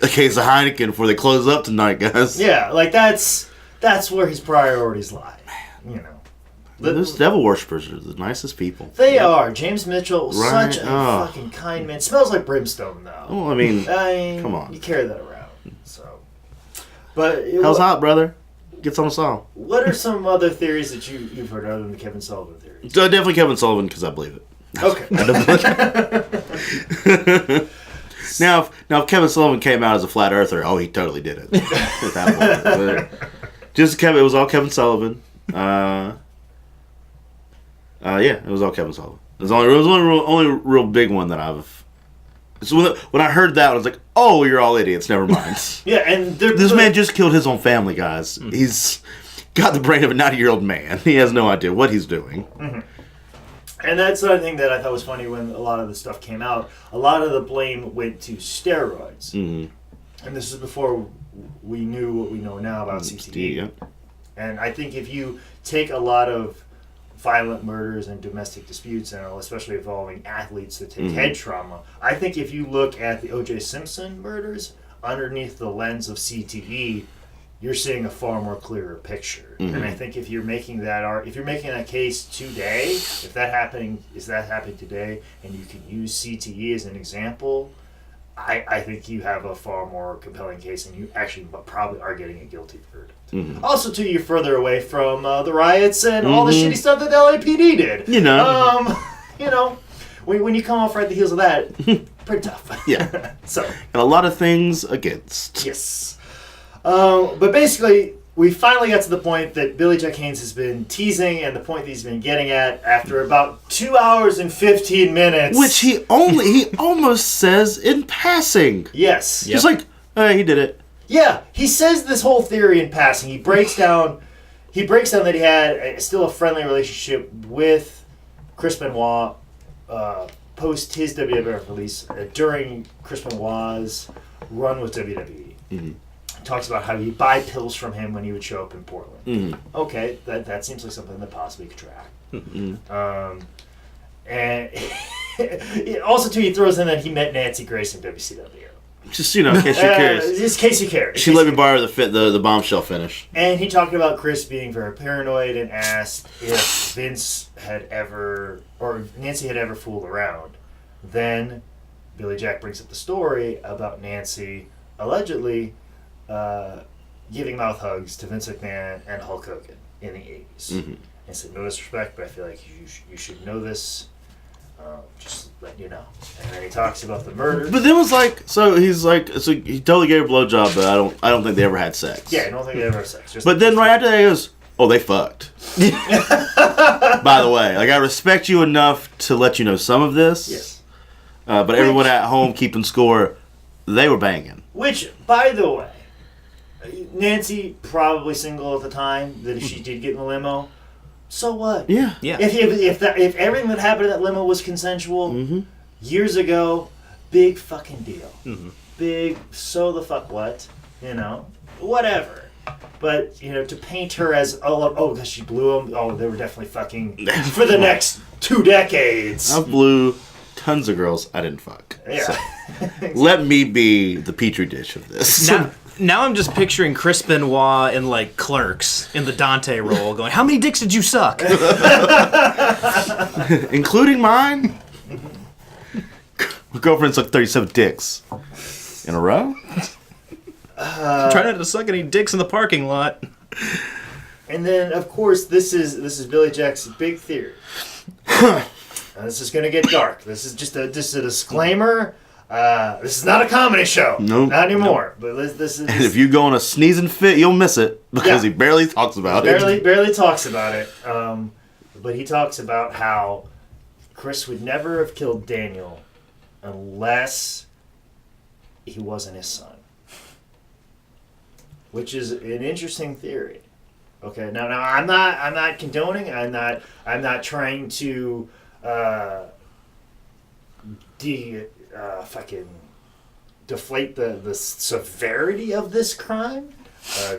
Heineken before they close up tonight, guys. Yeah, that's where his priorities lie. Those devil worshippers are the nicest people. They are. James Mitchell, such a fucking kind man. Smells like brimstone, though. Oh, I mean, come on. You carry that around, so. But hell's hot, brother. Gets on a song. What are some other theories that you've heard other than the Kevin Sullivan theories? Definitely Kevin Sullivan because I believe it. Okay. Now, if Kevin Sullivan came out as a flat earther, he totally did it. At that point. Just Kevin. It was all Kevin Sullivan. It was all Kevin Sullivan. It was only real big one that I've. So when I heard that, I was like, "Oh, you're all idiots. Never mind." Yeah, and this man just killed his own family, guys. Mm-hmm. He's got the brain of a 90-year-old man. He has no idea what he's doing. Mm-hmm. And that's another thing that I thought was funny when a lot of the stuff came out. A lot of the blame went to steroids, and this is before we knew what we know now about CTE. Yeah. And I think if you take a lot of violent murders and domestic disputes, and especially involving athletes that take head trauma, I think if you look at the O.J. Simpson murders underneath the lens of CTE, you're seeing a far more clearer picture. Mm-hmm. And I think if you're making that case today, if that happening today, and you can use CTE as an example, I think you have a far more compelling case, and you actually probably are getting a guilty verdict. Mm-hmm. Also, too, you're further away from the riots and all the shitty stuff that the LAPD did. When you come off right at the heels of that, pretty tough. Yeah. So, and a lot of things against. Yes. But basically, we finally got to the point that Billy Jack Haynes has been teasing, and the point that he's been getting at after about 2 hours and 15 minutes. Which he almost says in passing. Yes. Yep. Just like, he did it. Yeah, he says this whole theory in passing. He breaks down that he had still a friendly relationship with Chris Benoit post his WWF release during Chris Benoit's run with WWE. Mm-hmm. Talks about how he'd buy pills from him when he would show up in Portland. Mm-hmm. Okay, that seems like something that possibly could track. Mm-hmm. And also, too, he throws in that he met Nancy Grace in WCW. Just, in case you're curious. Just in case you care. She let me borrow the bombshell finish. And he talked about Chris being very paranoid and asked if Vince had ever, or Nancy had ever fooled around. Then Billy Jack brings up the story about Nancy allegedly giving mouth hugs to Vince McMahon and Hulk Hogan in the 80s. Mm-hmm. And said, no disrespect, but I feel like you should know this. Just let you know. And then he talks about the murder. But then was he totally gave her a blowjob, but I don't think they ever had sex. Yeah, I don't think they ever had sex. But then right after that he goes, oh, they fucked. By the way, I respect you enough to let you know some of this. Yes. But everyone at home keeping score, they were banging. Which, by the way, Nancy probably single at the time. That if she did get in the limo. So what? Yeah. If everything that happened in that limo was consensual years ago, big fucking deal. Mm-hmm. Big. So the fuck what? Whatever. But to paint her as because she blew him. Oh, they were definitely fucking for the next 2 decades. I blew tons of girls I didn't fuck. Yeah. So, let me be the petri dish of this. Now I'm just picturing Chris Benoit in Clerks in the Dante role, going, "How many dicks did you suck?" Including mine. My girlfriend sucked 37 dicks in a row. Try not to suck any dicks in the parking lot. And then, of course, this is Billy Jack's big theory. This is going to get dark. This is just a disclaimer. This is not a comedy show. Nope. Not anymore. Nope. But this is. And if you go on a sneezing fit, you'll miss it because he barely talks about it. Barely talks about it. But he talks about how Chris would never have killed Daniel unless he wasn't his son, which is an interesting theory. Okay. Now I'm not condoning. I'm not trying to fucking deflate the severity of this crime.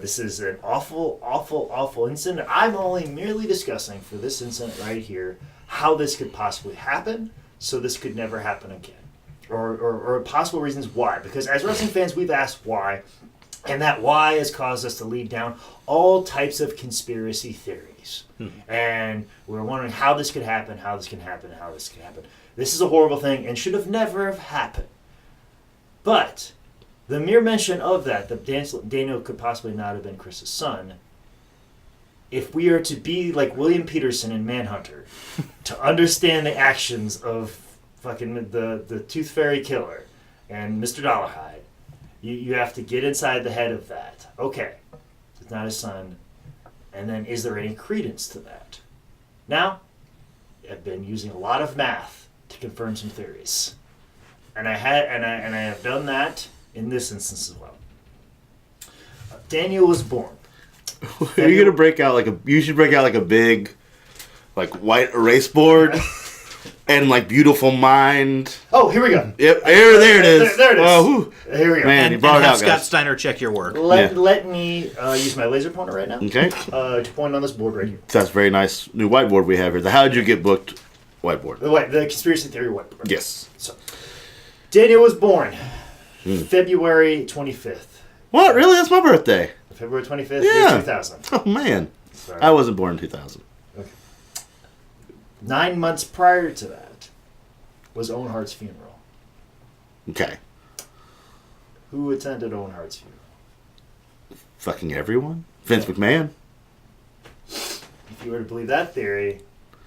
This is an awful incident. I'm only merely discussing for this incident right here how this could possibly happen, so this could never happen again, or possible reasons why. Because as wrestling fans, we've asked why, and that why has caused us to lead down all types of conspiracy theories. And we're wondering how this could happen, how this can happen, how this can happen. This is a horrible thing and should have never have happened. But the mere mention of that Daniel could possibly not have been Chris's son, if we are to be like William Peterson in Manhunter, to understand the actions of fucking the Tooth Fairy Killer and Mr. Dollarhyde, you have to get inside the head of that. Okay, it's not his son. And then is there any credence to that? Now, I've been using a lot of math to confirm some theories. And I have done that in this instance as well. Daniel was born. Are you gonna break out you should break out a big white erase board and beautiful mind. Oh, here we go. Yep, there it is. There it is. Oh, here we go. Man, and you brought it out, Scott guys. Steiner check your work. Let me use my laser pointer right now. Okay. To point on this board right here. That's a very nice new whiteboard we have here. How did you get booked? Whiteboard. The conspiracy theory whiteboard. Yes. So, Daniel was born February 25th. What? Really? That's my birthday. February 25th, Yeah. 2000. Oh, man. Sorry. I wasn't born in 2000. Okay. 9 months prior to that was Owen Hart's funeral. Okay. Who attended Owen Hart's funeral? Fucking everyone? Vince McMahon? If you were to believe that theory,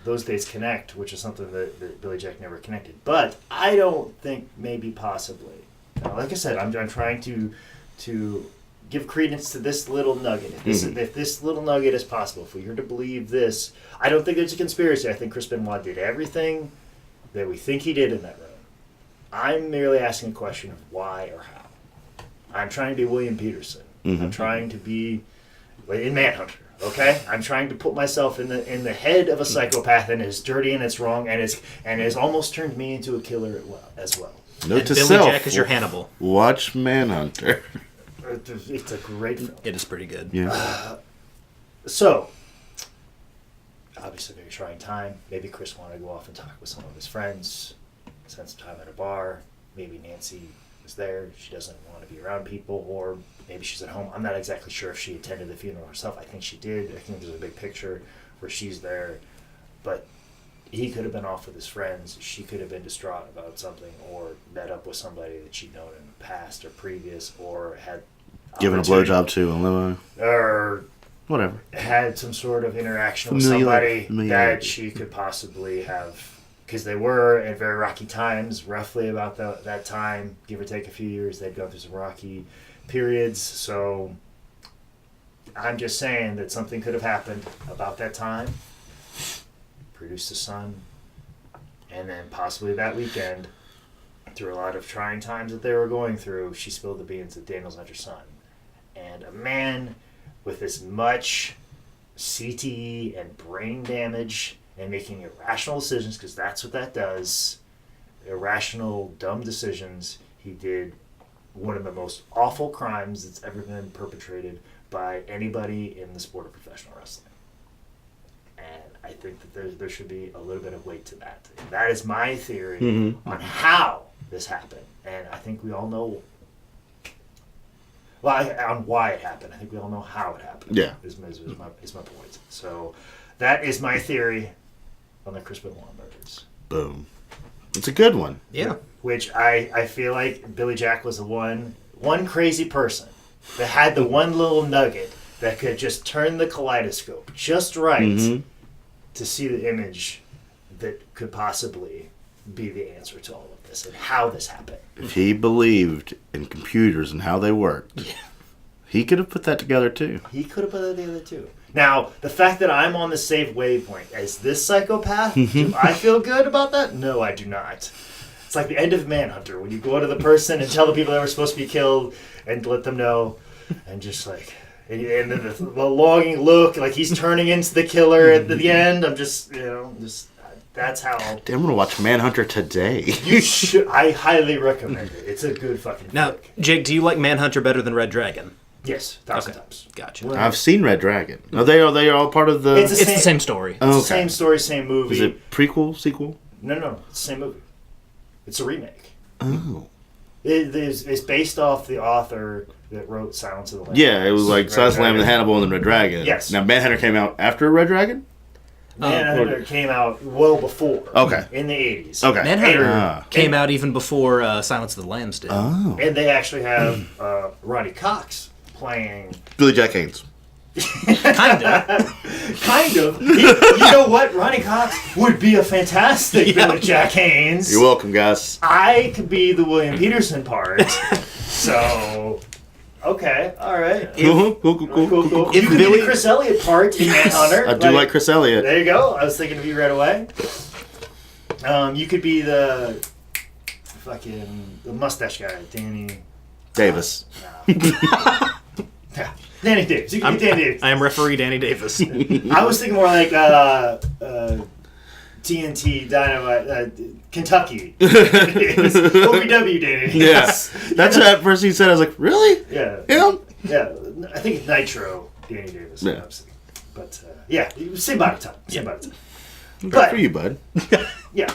those dates connect, which is something that Billy Jack never connected. But I don't think maybe possibly. Now, like I said, I'm trying to give credence to this little nugget. If this little nugget is possible, if we were to believe this, I don't think it's a conspiracy. I think Chris Benoit did everything that we think he did in that room. I'm merely asking a question of why or how. I'm trying to be William Peterson. Mm-hmm. I'm trying to be in Manhunter. Okay, I'm trying to put myself in the head of a psychopath, and it's dirty and it's wrong and it's almost turned me into a killer as well. Note and to Billy self, Jack is your Hannibal. Watch Manhunter. It's a great film. It is pretty good. Yeah. So, obviously, very trying time. Maybe Chris wanted to go off and talk with some of his friends, spend some time at a bar. Maybe Nancy was there. She doesn't want to be around people, or maybe she's at home. I'm not exactly sure if she attended the funeral herself. I think she did. I think there's a big picture where she's there. But he could have been off with his friends. She could have been distraught about something, or met up with somebody that she'd known in the past or previous, or had given a blowjob to on limo, or whatever, had some sort of interaction with somebody that she could possibly have, because they were at very rocky times, roughly about that time, give or take a few years. They'd gone through some rocky periods. So I'm just saying that something could have happened about that time, produced a son, and then possibly that weekend, through a lot of trying times that they were going through, she spilled the beans that Daniel's not your son. And a man with as much CTE and brain damage and making irrational decisions, because that's what that does, irrational, dumb decisions, he did one of the most awful crimes that's ever been perpetrated by anybody in the sport of professional wrestling. And I think that there should be a little bit of weight to that. That is my theory on how this happened. And I think we all know, on why it happened. I think we all know how it happened. Yeah. Is my point. So that is my theory on the Chris Benoit murders. Boom. It's a good one. Yeah. Which I feel like Billy Jack was the one crazy person that had the one little nugget that could just turn the kaleidoscope just right to see the image that could possibly be the answer to all of this and how this happened. If he believed in computers and how they worked, he could have put that together too. He could have put that together too. Now, the fact that I'm on the same wavelength as this psychopath, do I feel good about that? No, I do not. It's like the end of Manhunter, when you go to the person and tell the people that were supposed to be killed and let them know, and just like, and then the longing look, like he's turning into the killer at the end. I'm just, that's how. Damn, I'm gonna watch Manhunter today. You should. I highly recommend it. It's a good fucking flick. Jake, do you like Manhunter better than Red Dragon? Yes, 1,000 times. Gotcha. I've seen Red Dragon. Are they all part of the? It's the same story. It's the same story, same movie. Is it prequel, sequel? No, it's the same movie. It's a remake. Oh. It's based off the author that wrote Silence of the Lambs. Yeah, it was like Silence of the Lambs and Hannibal and then Red Dragon. Yes. Now Manhunter came out after Red Dragon? Manhunter came out well before. Okay. In the 80s. Okay. Manhunter came out even before Silence of the Lambs did. Oh. And they actually have Ronnie Cox playing... Billy Jack Haynes. Kinda. Kind of. You know what? Ronnie Cox would be a fantastic Billy Jack Haynes. You're welcome, guys. I could be the William Peterson part. So... Okay, all right. Cool. You could be the Chris Elliott part in Manhunter. I do like Chris Elliott. There you go. I was thinking of you right away. You could be the mustache guy, Danny Davis. Yeah, Danny Davis. You could be Danny Davis. I am referee Danny Davis. I was thinking more like TNT Dynamite, Kentucky. OVW Danny Davis. Yeah. That's what at first he said. I was like, really? Yeah. Him? Yeah. I think it's Nitro Danny Davis. Yeah. But yeah, same body type. Good for you, bud. Yeah,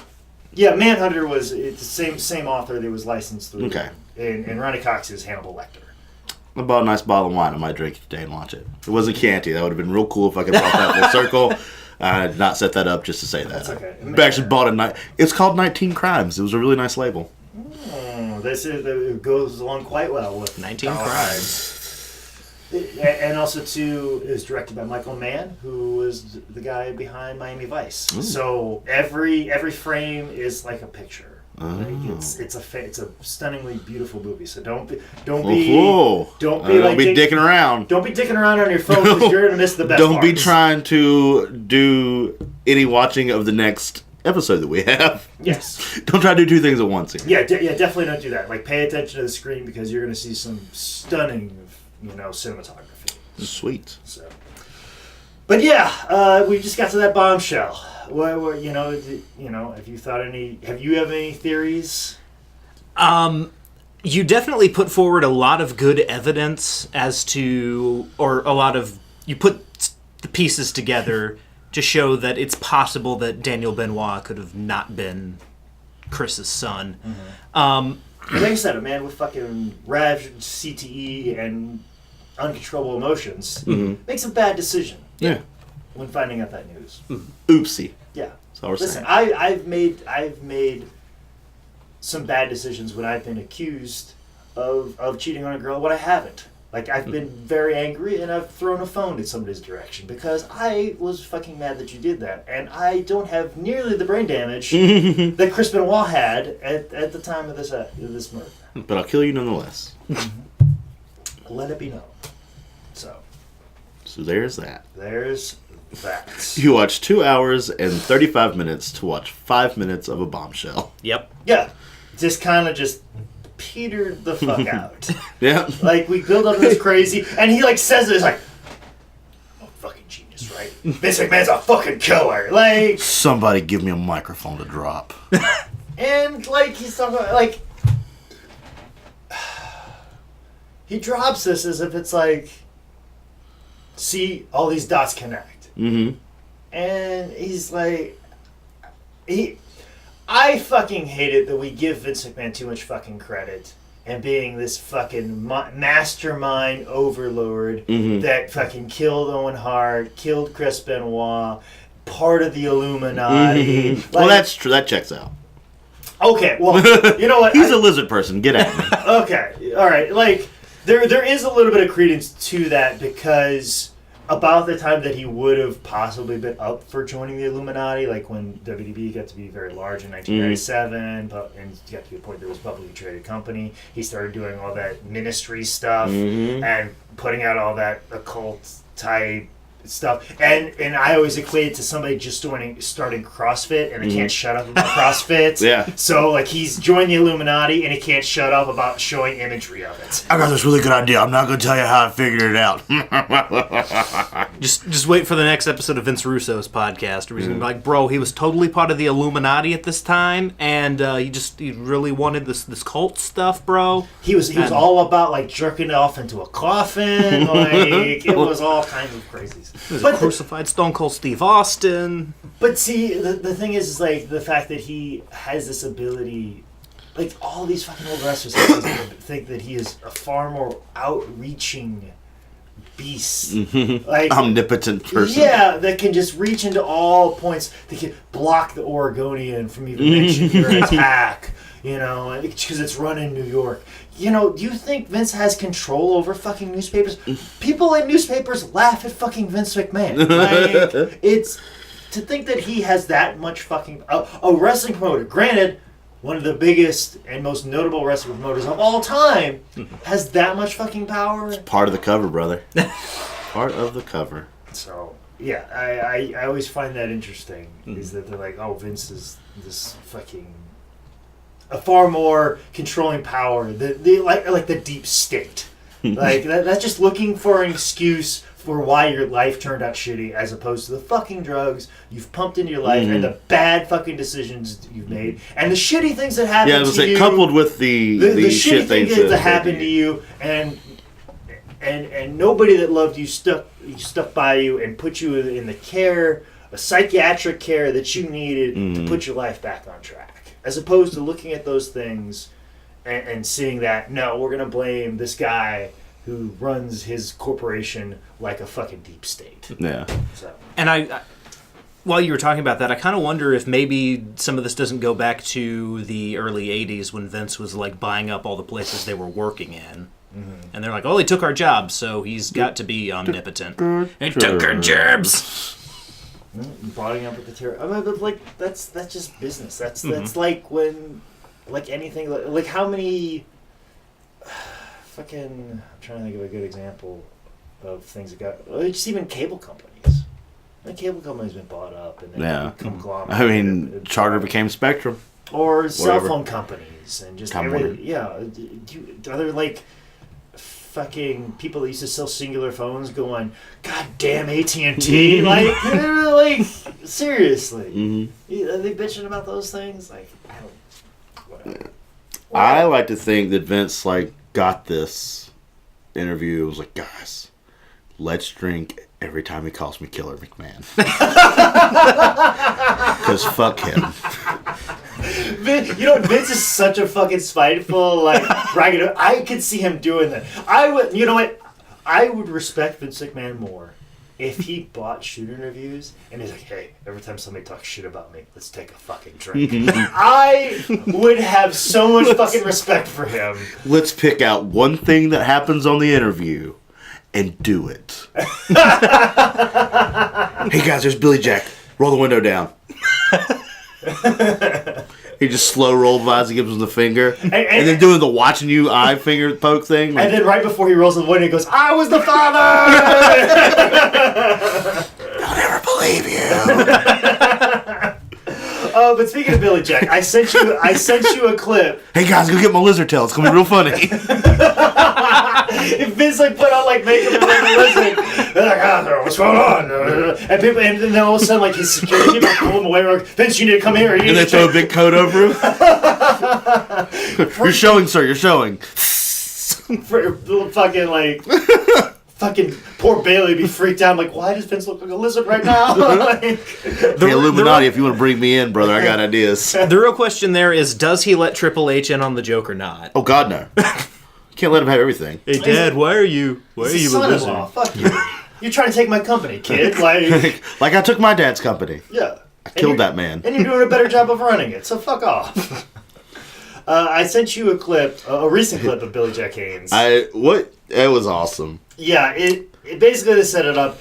Manhunter was the same author that was licensed through. Okay. And Ronnie Cox is Hannibal Lecter. I bought a nice bottle of wine. I might drink it today and watch it. It wasn't Chianti. That would have been real cool if I could pop that full circle. I did not set that up just to say that. That's okay. I actually bought it's called 19 Crimes. It was a really nice label. It goes along quite well with 19 Crimes. And also, too, it was directed by Michael Mann, who was the guy behind Miami Vice. Ooh. So every frame is like a picture. Like it's a stunningly beautiful movie. So don't be dicking around. Don't be dicking around on your phone because you're gonna miss the best. Don't parts. be trying to do any watching of the next episode that we have. Yes. Don't try to do two things at once. Yeah, definitely don't do that. Like, pay attention to the screen because you're gonna see some stunning, cinematography. Sweet. So, but yeah, we just got to that bombshell. Have you have any theories? You definitely put forward a lot of good evidence you put the pieces together to show that it's possible that Daniel Benoit could have not been Chris's son. Mm-hmm. like I said, a man with fucking ravaged CTE and uncontrollable emotions makes a bad decision. Yeah. When finding out that news. Oopsie. Yeah. That's all we're Listen, saying. I've made some bad decisions when I've been accused of cheating on a girl when I haven't. Like, I've been very angry and I've thrown a phone in somebody's direction because I was fucking mad that you did that. And I don't have nearly the brain damage that Chris Benoit had at the time of this murder. But I'll kill you nonetheless. Let it be known. So there's that. There's that. You watch 2 hours and 35 minutes to watch 5 minutes of a bombshell. Yep. Yeah. Just kind of just petered the fuck out. Yeah. Like, we build up this crazy, and he, like, says it, it's like, oh, fucking genius, right? Vince McMahon's a fucking killer. Like, Somebody give me a microphone to drop. and, like, he's talking about, like, he drops this as if it's like, see, all these dots connect. Mm-hmm. And he's like, I fucking hate it that we give Vince McMahon too much fucking credit and being this fucking mastermind overlord that fucking killed Owen Hart, killed Chris Benoit, part of the Illuminati. Like, Well, that's true. That checks out. okay, well, you know what? He's a lizard person. Get at me. Okay, all right. Like, there is a little bit of credence to that because about the time that he would have possibly been up for joining the Illuminati, like when WDB got to be very large in 1997, and got to the point that it was a publicly traded company, he started doing all that ministry stuff and putting out all that occult type stuff. And I always equate it to somebody just starting CrossFit and they can't shut up about CrossFit. Yeah. So, like, he's joined the Illuminati and he can't shut up about showing imagery of it. I got this really good idea. I'm not going to tell you how I figured it out. Just wait for the next episode of Vince Russo's podcast where he's gonna be like, bro, he was totally part of the Illuminati at this time, and he really wanted this cult stuff, bro. He was all about, like, jerking off into a coffin. Like, it was all kinds of crazies. He was a crucified Stone Cold Steve Austin. But see, the thing is like the fact that he has this ability, like all these fucking old wrestlers think that he is a far more outreaching beast, like omnipotent person. Yeah, that can just reach into all points. They can block the Oregonian from even mentioning your attack. You know, because it's run in New York. You know, do you think Vince has control over fucking newspapers? People in newspapers laugh at fucking Vince McMahon. Like, it's to think that he has that much fucking a wrestling promoter. Granted, one of the biggest and most notable wrestling promoters of all time has that much fucking power. It's part of the cover, brother. Part of the cover. So yeah, I always find that interesting. Is that they're like, oh, Vince is this fucking a far more controlling power, like the deep state. Like that's just looking for an excuse for why your life turned out shitty, as opposed to the fucking drugs you've pumped into your life and the bad fucking decisions you've made and the shitty things that happened to you. Yeah, it was coupled with the shitty things that happened to you, and nobody that loved you stuck by you and put you in the care, a psychiatric care that you needed to put your life back on track. As opposed to looking at those things and seeing that, no, we're going to blame this guy who runs his corporation like a fucking deep state. Yeah. So. And I while you were talking about that, I kind of wonder if maybe some of this doesn't go back to the early 80s when Vince was like buying up all the places they were working in. And they're like, oh, he took our jobs, so he's got to be omnipotent. He took our jobs! Botting up with the terror. I mean, but like that's just business. That's like when, like anything, like how many, fucking. I'm trying to think of a good example of things that got. Just even cable companies. The cable company's been bought up and then conglomerate. I mean, Charter became Spectrum. Or cell phone companies and just everything. Yeah, are there like fucking people that used to sell singular phones going, God damn AT&T, like seriously, are they bitching about those things? Like, I don't, whatever. I like to think that Vince like got this interview. It was like, guys, let's drink every time he calls me Killer McMahon, because fuck him. Vince is such a fucking spiteful, like, bragging. I could see him doing that. You know what? I would respect Vince McMahon more if he bought shoot interviews and he's like, hey, every time somebody talks shit about me, let's take a fucking drink. I would have so much fucking respect for him. Let's pick out one thing that happens on the interview and do it. Hey guys, there's Billy Jack. Roll the window down. He just slow rolled by as he gives him the finger. And then doing the watching you eye finger poke thing. Like, and then right before he rolls the window, he goes, I was the father! They'll never believe you. But speaking of Billy Jack, I sent you a clip. Hey guys, go get my lizard tail. It's gonna be real funny. If Vince like put on like makeup and like a lizard, they're like, what's going on? And people, and then all of a sudden like his security people pull him away. Like, Vince, you need to come here. And they throw a big coat over him. You're showing, sir. You're showing. For fucking like. Fucking poor Bailey be freaked out. I'm like, why does Vince look like a lizard right now? Hey, Illuminati, if you want to bring me in, brother, I got ideas. The real question there is, does he let Triple H in on the joke or not? Oh, God, no. Can't let him have everything. Hey, Dad, why are you a lizard? Fuck you. You're trying to take my company, kid. Like I took my dad's company. Yeah. I killed that man. And you're doing a better job of running it, so fuck off. I sent you a clip, a recent clip of Billy Jack Haynes. It was awesome. Yeah, it basically to set it up.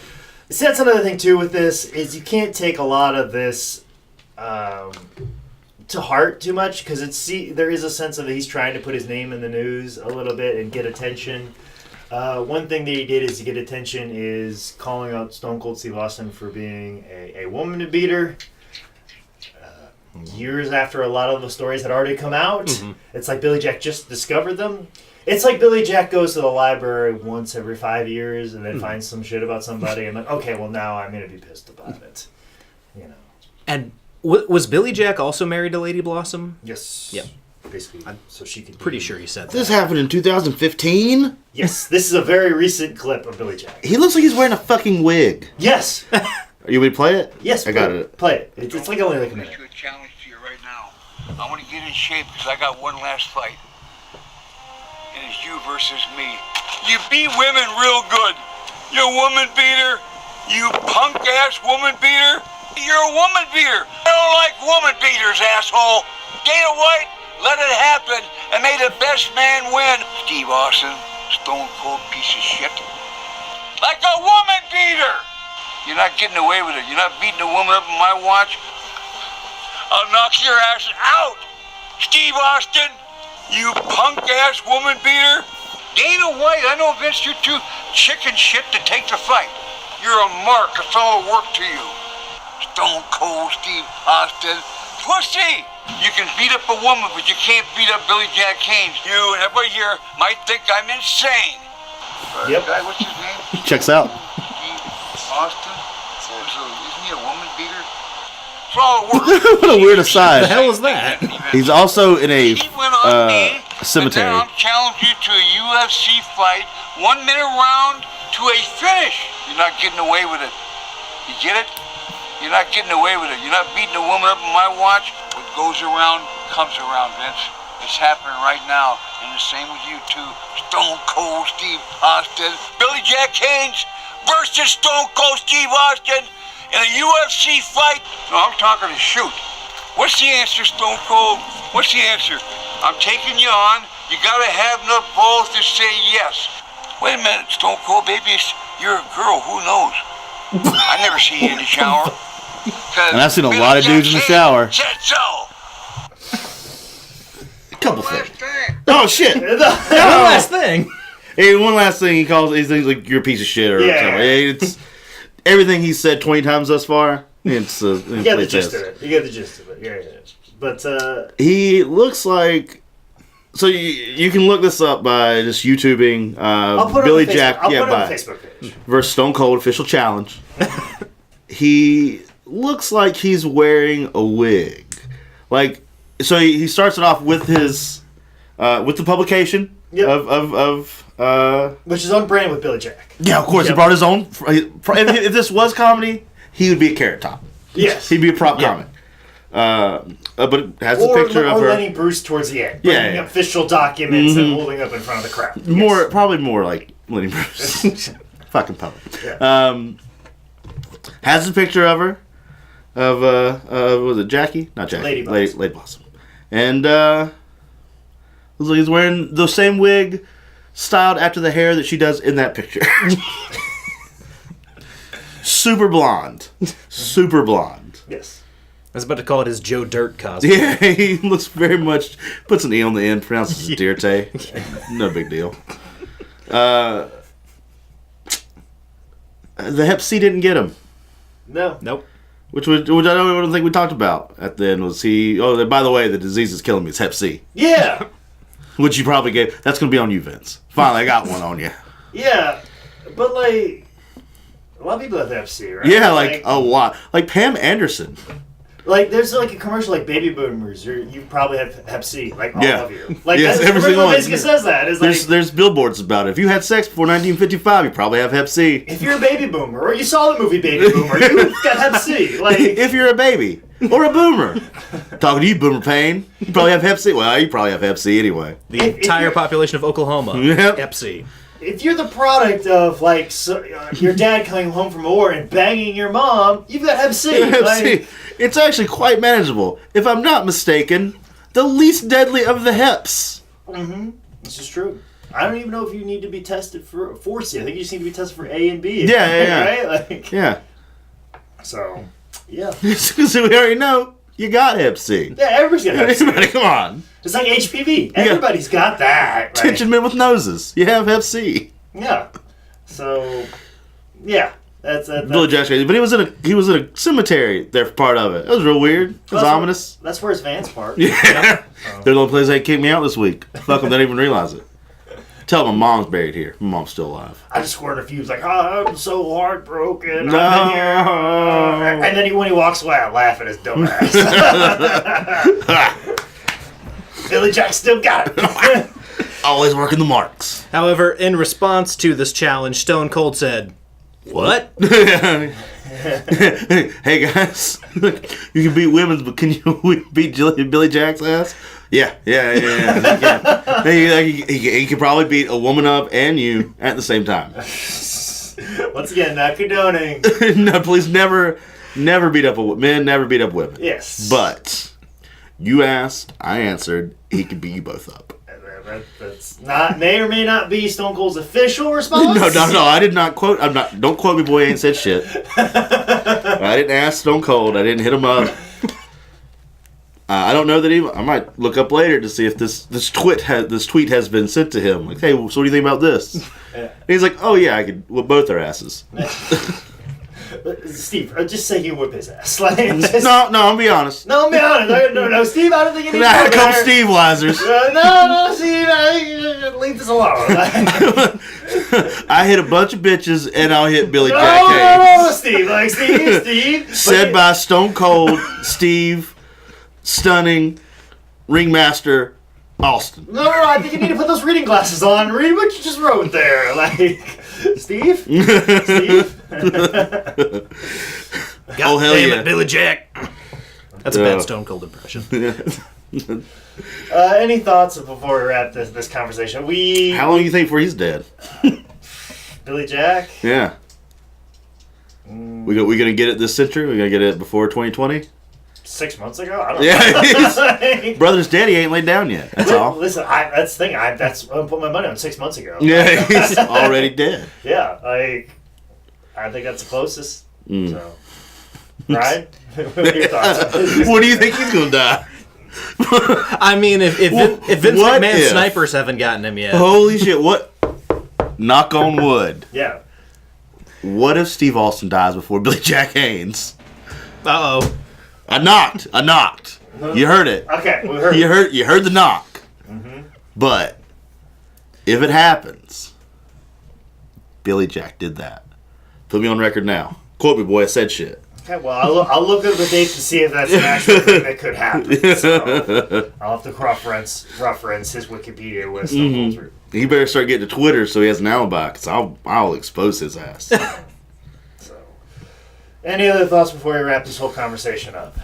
See, that's another thing too with this is you can't take a lot of this to heart too much because there is a sense of he's trying to put his name in the news a little bit and get attention. One thing that he did is to get attention is calling out Stone Cold Steve Austin for being a woman beater. Years after a lot of the stories had already come out, It's like Billy Jack just discovered them. It's like Billy Jack goes to the library once every 5 years and then finds some shit about somebody and like, okay, well now I'm gonna be pissed about it, you know. And was Billy Jack also married to Lady Blossom? Yes. Yep. Basically, so she could. Pretty sure he said that. This happened in 2015? Yes, this is a very recent clip of Billy Jack. He looks like he's wearing a fucking wig. Yes. Are you going to play it? Yes, I got it. Play it. It's like only like a minute. I'm going to challenge to you right now. I want to get in shape because I got one last fight. And it's you versus me. You beat women real good. You're a woman beater. You punk-ass woman beater. You're a woman beater. I don't like woman beaters, asshole. Dana White let it happen and made the best man win. Steve Austin, stone cold piece of shit. Like a woman beater. You're not getting away with it. You're not beating a woman up on my watch. I'll knock your ass out, Steve Austin. You punk-ass woman beater. Dana White, I know, Vince, you're too chicken shit to take the fight. You're a mark, a fellow work to you. Stone Cold Steve Austin. Pussy! You can beat up a woman, but you can't beat up Billy Jack Haynes. You and everybody here might think I'm insane. Yep. Guy, what's his name? Checks out. Steve Austin? Isn't he a woman beater? It's all work. What a weird aside. The hell is that? He's also in a He went on me, cemetery. And now I'm challenging you to a UFC fight, 1 minute round to a finish. You're not getting away with it. You get it? You're not getting away with it. You're not beating a woman up on my watch. What goes around, comes around, Vince. It's happening right now. And the same with you too. Stone Cold Steve Austin. Billy Jack Haynes versus Stone Cold Steve Austin in a UFC fight. No, I'm talking to shoot. What's the answer, Stone Cold? What's the answer? I'm taking you on. You gotta have enough balls to say yes. Wait a minute, Stone Cold, baby. You're a girl. Who knows? I never see you in the shower. And I've seen a lot of dudes in the shower. Said so. A couple things. Oh, shit. One last thing. Hey, one last thing he thinks like you're a piece of shit or something. Hey, it's everything he said 20 times thus far. It's you get the gist of it. You get the gist of it. Yeah. But he looks like. So you can look this up by just YouTubing Billy Jack. I'll put it on the Facebook page. Versus Stone Cold Official Challenge. He looks like he's wearing a wig. Like, so he starts it off with his with the publication of which is on brand with Billy Jack. Yeah, of course. He brought his own. If this was comedy, he would be a Carrot Top. Yes, he'd be a prop comic. But it has a picture of her. Lenny Bruce towards the end. Yeah, bringing up official documents and holding up in front of the crowd. Probably more like Lenny Bruce. Fucking poet. Yeah. Has a picture of her. Was it Jackie? Not Jackie. Lady Blossom. And looks like he's wearing the same wig styled after the hair that she does in that picture. Super blonde. Super blonde. Yes. I was about to call it his Joe Dirt cosplay. Yeah, he looks very much... Puts an E on the end, pronounces it Dirte. No big deal. The Hep C didn't get him. No. Nope. Which I don't think we talked about at the end. Was he... Oh, by the way, the disease is killing me. It's Hep C. Yeah. Which you probably gave... That's going to be on you, Vince. Finally, I got one on you. Yeah. But, like... A lot of people have Hep C, right? Yeah, like a lot. Like Pam Anderson. Like, there's like a commercial like Baby Boomers, or you probably have Hep C, like all of you. Like, yes, that's every single one. Basically says that. It's there's billboards about it. If you had sex before 1955, you probably have Hep C. If you're a baby boomer, or you saw the movie Baby Boomer, you've got Hep C. Like, if you're a baby or a boomer, talking to you, Boomer Payne, you probably have Hep C. Well, you probably have Hep C anyway. The entire population of Oklahoma, Hep C. If you're the product of, like, your dad coming home from war and banging your mom, you've got Hep C. Hep C. It's actually quite manageable. If I'm not mistaken, the least deadly of the Heps. Mm-hmm. This is true. I don't even know if you need to be tested for C. I think you just need to be tested for A and B. Yeah. Right? Like, yeah. So, yeah. Because we already know you got Hep C. Yeah, everybody's got Hep C. Everybody, come on. It's like HPV. Everybody's got that. Right? Tension men with noses. You have Hep C. Yeah. So, yeah. That's Billy Jack Haynes, but he was in a cemetery there for part of it. It was real weird. It was ominous. That's where his Vance park. Yeah. They're the only place they kicked me out this week. Fuck them, they didn't even realize it. Tell them my mom's buried here. My mom's still alive. I just scored a few. Like, oh, I'm so heartbroken. No. And then when he walks away, I laugh at his dumb ass. Billy Jack still got it. Always working the marks. However, in response to this challenge, Stone Cold said, "What?" Hey guys, you can beat women, but can you beat Billy Jack's ass? Yeah. He can probably beat a woman up and you at the same time. Once again, not condoning. No, please never beat up men. Never beat up women. Yes, but you asked, I answered. He can beat you both up. That's not, may or may not be Stone Cold's official response. No. I did not quote. Don't quote me, boy. I ain't said shit. I didn't ask Stone Cold. I didn't hit him up. I don't know that I might look up later to see if this tweet has been sent to him. Like, hey, so what do you think about this? Yeah. And he's like, oh yeah, I could whip both their asses. Steve, just say you whip his ass. Like, no, I'm be honest. No, Steve, I don't think you need to Here comes Steve Weisers. No, Steve, leave this alone. I hit a bunch of bitches, and I'll hit Billy Jack Haynes. No, Steve. Like, Steve. Said by Stone Cold Steve, stunning ringmaster Austin. No, I think you need to put those reading glasses on and read what you just wrote there. Like, Steve? Oh, hell damn yeah. it, Billy Jack. That's a bad Stone Cold impression. Any thoughts before we wrap this conversation? How long do you think before he's dead? Billy Jack? Yeah. We gonna get it this century? We gonna get it before 2020? 6 months ago? I don't know. Brother's daddy ain't laid down yet. That's all. Listen, that's the thing. I'm putting my money on 6 months ago. Yeah, he's already dead. Yeah, I think that's the closest. So, Ryan, what are your thoughts? What do you think he's gonna die? I mean, if Vince McMahon's snipers haven't gotten him yet. Holy shit! What? Knock on wood. Yeah. What if Steve Austin dies before Billy Jack Haynes? Uh-oh. I knocked. You heard it. Okay, we heard it. You heard the knock. Mm-hmm. But if it happens, Billy Jack did that. Put me on record now. Quote me, boy. I said shit. Okay, well, I'll look at the dates to see if that's an actual thing that could happen. So I'll have to reference his Wikipedia list. Mm-hmm. He better start getting to Twitter so he has an alibi, because I'll expose his ass. So, any other thoughts before we wrap this whole conversation up?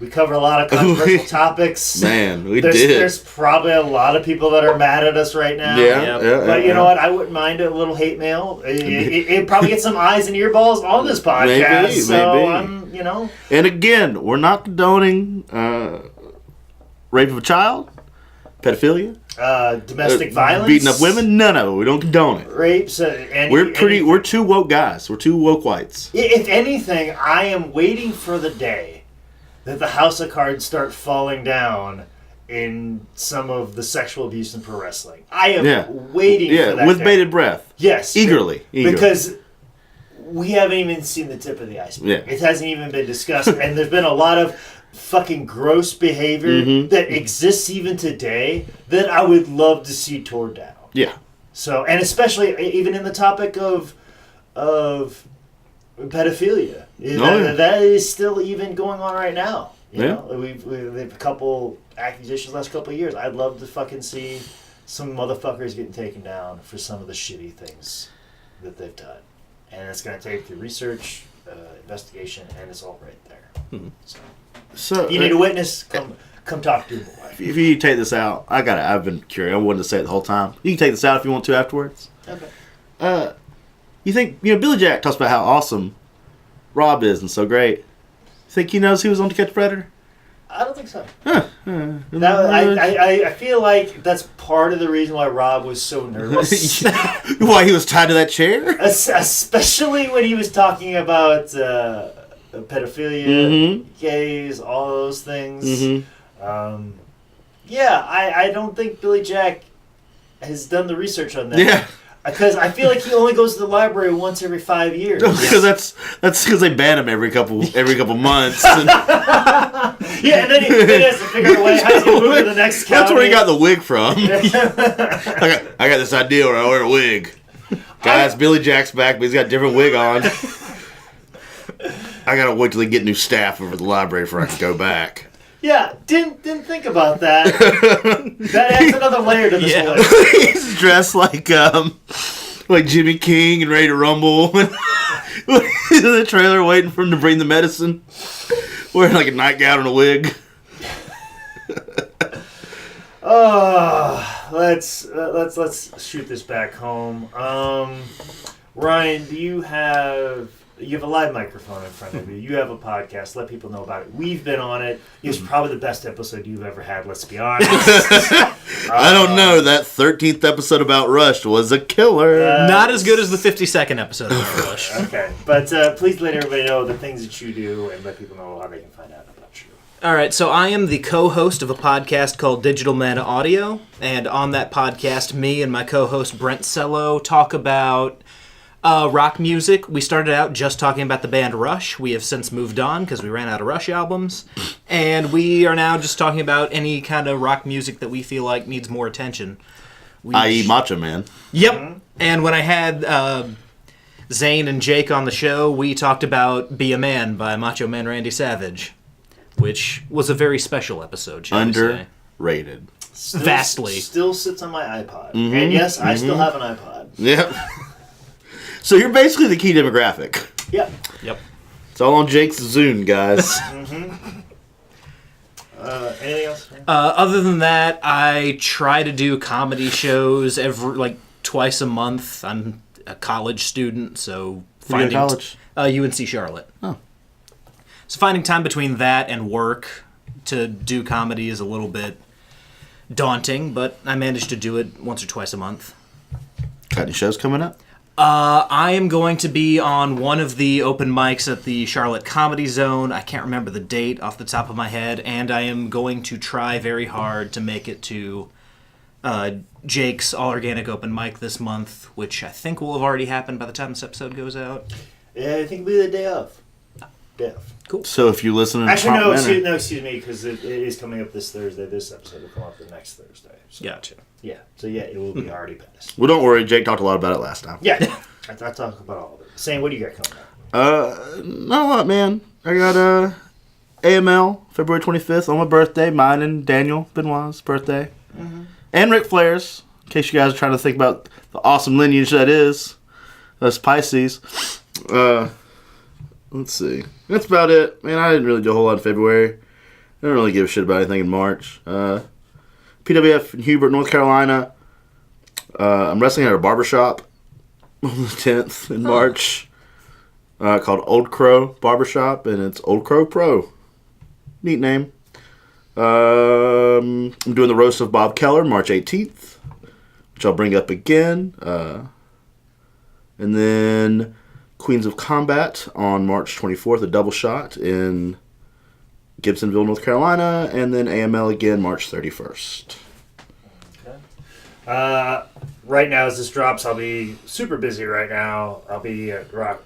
We cover a lot of controversial topics. Man, we did. did. There's probably a lot of people that are mad at us right now. But you know what? I wouldn't mind a little hate mail. It probably gets some eyes and earballs on this podcast. Maybe. And again, we're not condoning rape of a child, pedophilia, domestic violence, beating up women. None of it. We don't condone it. Rapes. We're two woke guys. We're two woke whites. If anything, I am waiting for the day that the house of cards start falling down in some of the sexual abuse in pro wrestling. I am waiting for that with day. Bated breath. Yes. Eagerly. Because we haven't even seen the tip of the iceberg. Yeah. It hasn't even been discussed. And there's been a lot of fucking gross behavior that exists even today that I would love to see torn down. Yeah. So, and especially even in the topic of pedophilia. That is still even going on right now. You know? We've a couple accusations the last couple of years. I'd love to fucking see some motherfuckers getting taken down for some of the shitty things that they've done. And it's going to take the research, investigation, and it's all right there. So if you need a witness, come talk to me. If you take this out, I've been curious. I wanted to say it the whole time. You can take this out if you want to afterwards. Okay. You think, Billy Jack talks about how awesome Rob is and so great. You think he knows he was on To Catch a Predator? I don't think so. I feel like that's part of the reason why Rob was so nervous. Why he was tied to that chair? Especially when he was talking about pedophilia, gays, all those things. I don't think Billy Jack has done the research on that. Yeah. Because I feel like he only goes to the library once every 5 years. Because that's because they ban him every couple months. And and then he has to figure out a way how he's going to move to the next county. That's where he got the wig from. I got this idea where I wear a wig. Guys, Billy Jack's back, but he's got a different wig on. I gotta wait till they get new staff over the library before I can go back. Yeah, didn't think about that. That adds another layer to this whole He's dressed like Jimmy King and Ready to Rumble. In the trailer waiting for him to bring the medicine. Wearing like a nightgown and a wig. Let's shoot this back home. Ryan, do you have a live microphone in front of you. You have a podcast. Let people know about it. We've been on it. It was probably the best episode you've ever had, let's be honest. I don't know. That 13th episode about Rush was a killer. Not as good as the 52nd episode about Rush. Okay. But please let everybody know the things that you do and let people know how they can find out about you. All right, so I am the co-host of a podcast called Digital Man Audio, and on that podcast, me and my co-host Brent Cello talk about rock music. We started out just talking about the band Rush. We have since moved on because we ran out of Rush albums. And we are now just talking about any kind of rock music that we feel like needs more attention. I.e. Macho Man. Yep. Mm-hmm. And when I had Zane and Jake on the show, we talked about Be a Man by Macho Man Randy Savage, which was a very special episode, shall we say. Underrated. Vastly. Still sits on my iPod. Mm-hmm. And yes, I still have an iPod. Yep. So you're basically the key demographic. Yep. It's all on Jake's Zune, guys. Mm-hmm. Anything else? Other than that, I try to do comedy shows twice a month. I'm a college student, so Where do you go to college? UNC Charlotte. Oh. So finding time between that and work to do comedy is a little bit daunting, but I managed to do it once or twice a month. Got any shows coming up? I am going to be on one of the open mics at the Charlotte Comedy Zone. I can't remember the date off the top of my head, and I am going to try very hard to make it to Jake's All Organic Open Mic this month, which I think will have already happened by the time this episode goes out. Yeah, I think it'll be the day of. Cool. So if you listen to Actually, excuse me, because it is coming up this Thursday. This episode will come up the next Thursday. So. Gotcha. Yeah, so it will be already passed. Well, don't worry. Jake talked a lot about it last time. Yeah, I talked about all of it. Sam, what do you got coming up? Not a lot, man. I got AML, February 25th, on my birthday. Mine and Daniel Benoit's birthday. Mm-hmm. And Ric Flair's, in case you guys are trying to think about the awesome lineage that is us Pisces. Let's see. That's about it. Man, I didn't really do a whole lot in February. I don't really give a shit about anything in March. PWF in Hubert, North Carolina. I'm wrestling at a barbershop on the 10th in March. Called Old Crow Barbershop, and it's Old Crow Pro. Neat name. I'm doing the roast of Bob Keller March 18th, which I'll bring up again. And then Queens of Combat on March 24th, a double shot in Gibsonville, North Carolina, and then AML again March 31st. Okay. Right now, as this drops, I'll be super busy right now. I'll be at Pro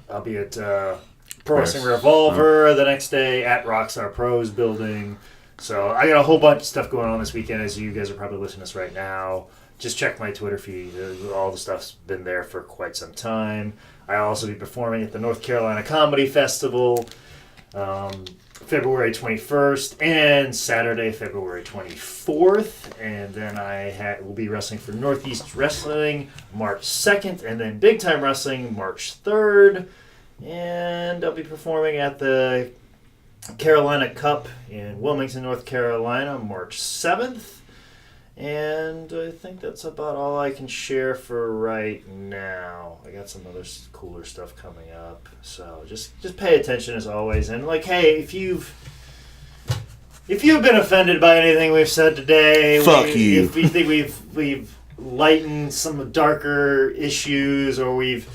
Wrestling Revolver the next day at Rockstar Pros building. So I got a whole bunch of stuff going on this weekend, as you guys are probably listening to this right now. Just check my Twitter feed. All the stuff's been there for quite some time. I'll also be performing at the North Carolina Comedy Festival February 21st and Saturday, February 24th. And then I will be wrestling for Northeast Wrestling March 2nd, and then Big Time Wrestling March 3rd. And I'll be performing at the Carolina Cup in Wilmington, North Carolina, March 7th. And I think that's about all I can share for right now. I got some other cooler stuff coming up. So just pay attention as always. And hey, if you've been offended by anything we've said today, fuck you. If we think we've lightened some darker issues, or we've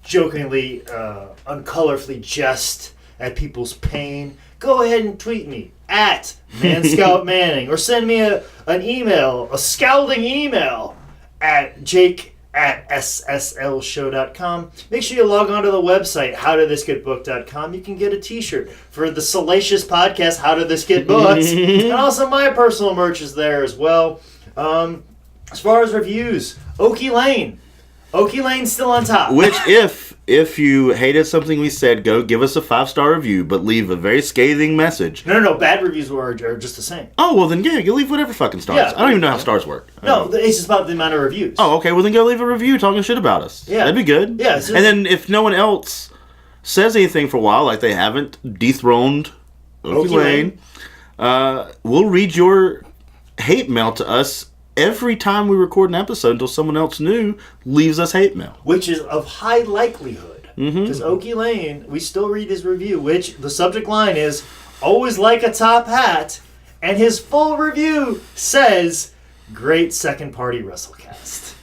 jokingly, uncolorfully jest at people's pain, go ahead and tweet me at Manscout Manning, or send me a scalding email at jake@sslshow.com. Make sure you log on to the website, howdidthisgetbooked.com. You can get a t-shirt for the salacious podcast, How Did This Get Booked? And also my personal merch is there as well. As far as reviews, Okie Lane's still on top. Which, if you hated something we said, go give us a 5-star review, but leave a very scathing message. No. Bad reviews are just the same. Oh, well then, yeah, you leave whatever fucking stars. Yeah. I don't even know how stars work. No, it's just about the amount of reviews. Oh, okay, well then go leave a review talking shit about us. Yeah. That'd be good. Yeah. And then if no one else says anything for a while, like they haven't dethroned Okie Lane, we'll read your hate mail to us every time we record an episode until someone else new leaves us hate mail. Which is of high likelihood. Because Okie Lane, we still read his review, which the subject line is, always like a top hat, and his full review says, great second party WrestleCast.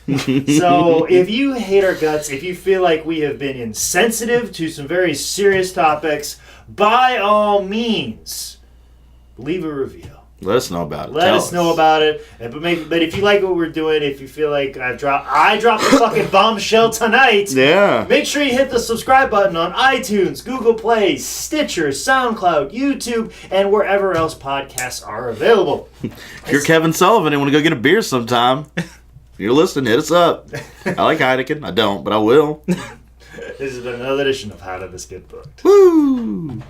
So if you hate our guts, if you feel like we have been insensitive to some very serious topics, by all means, leave a review. Let us know about it. Let us know about it. But if you like what we're doing, if you feel like I dropped the fucking bombshell tonight, yeah, make sure you hit the subscribe button on iTunes, Google Play, Stitcher, SoundCloud, YouTube, and wherever else podcasts are available. If you're Kevin Sullivan and want to go get a beer sometime, if you're listening, hit us up. I like Heineken. I don't, but I will. This has been another edition of How Did This Get Booked? Woo!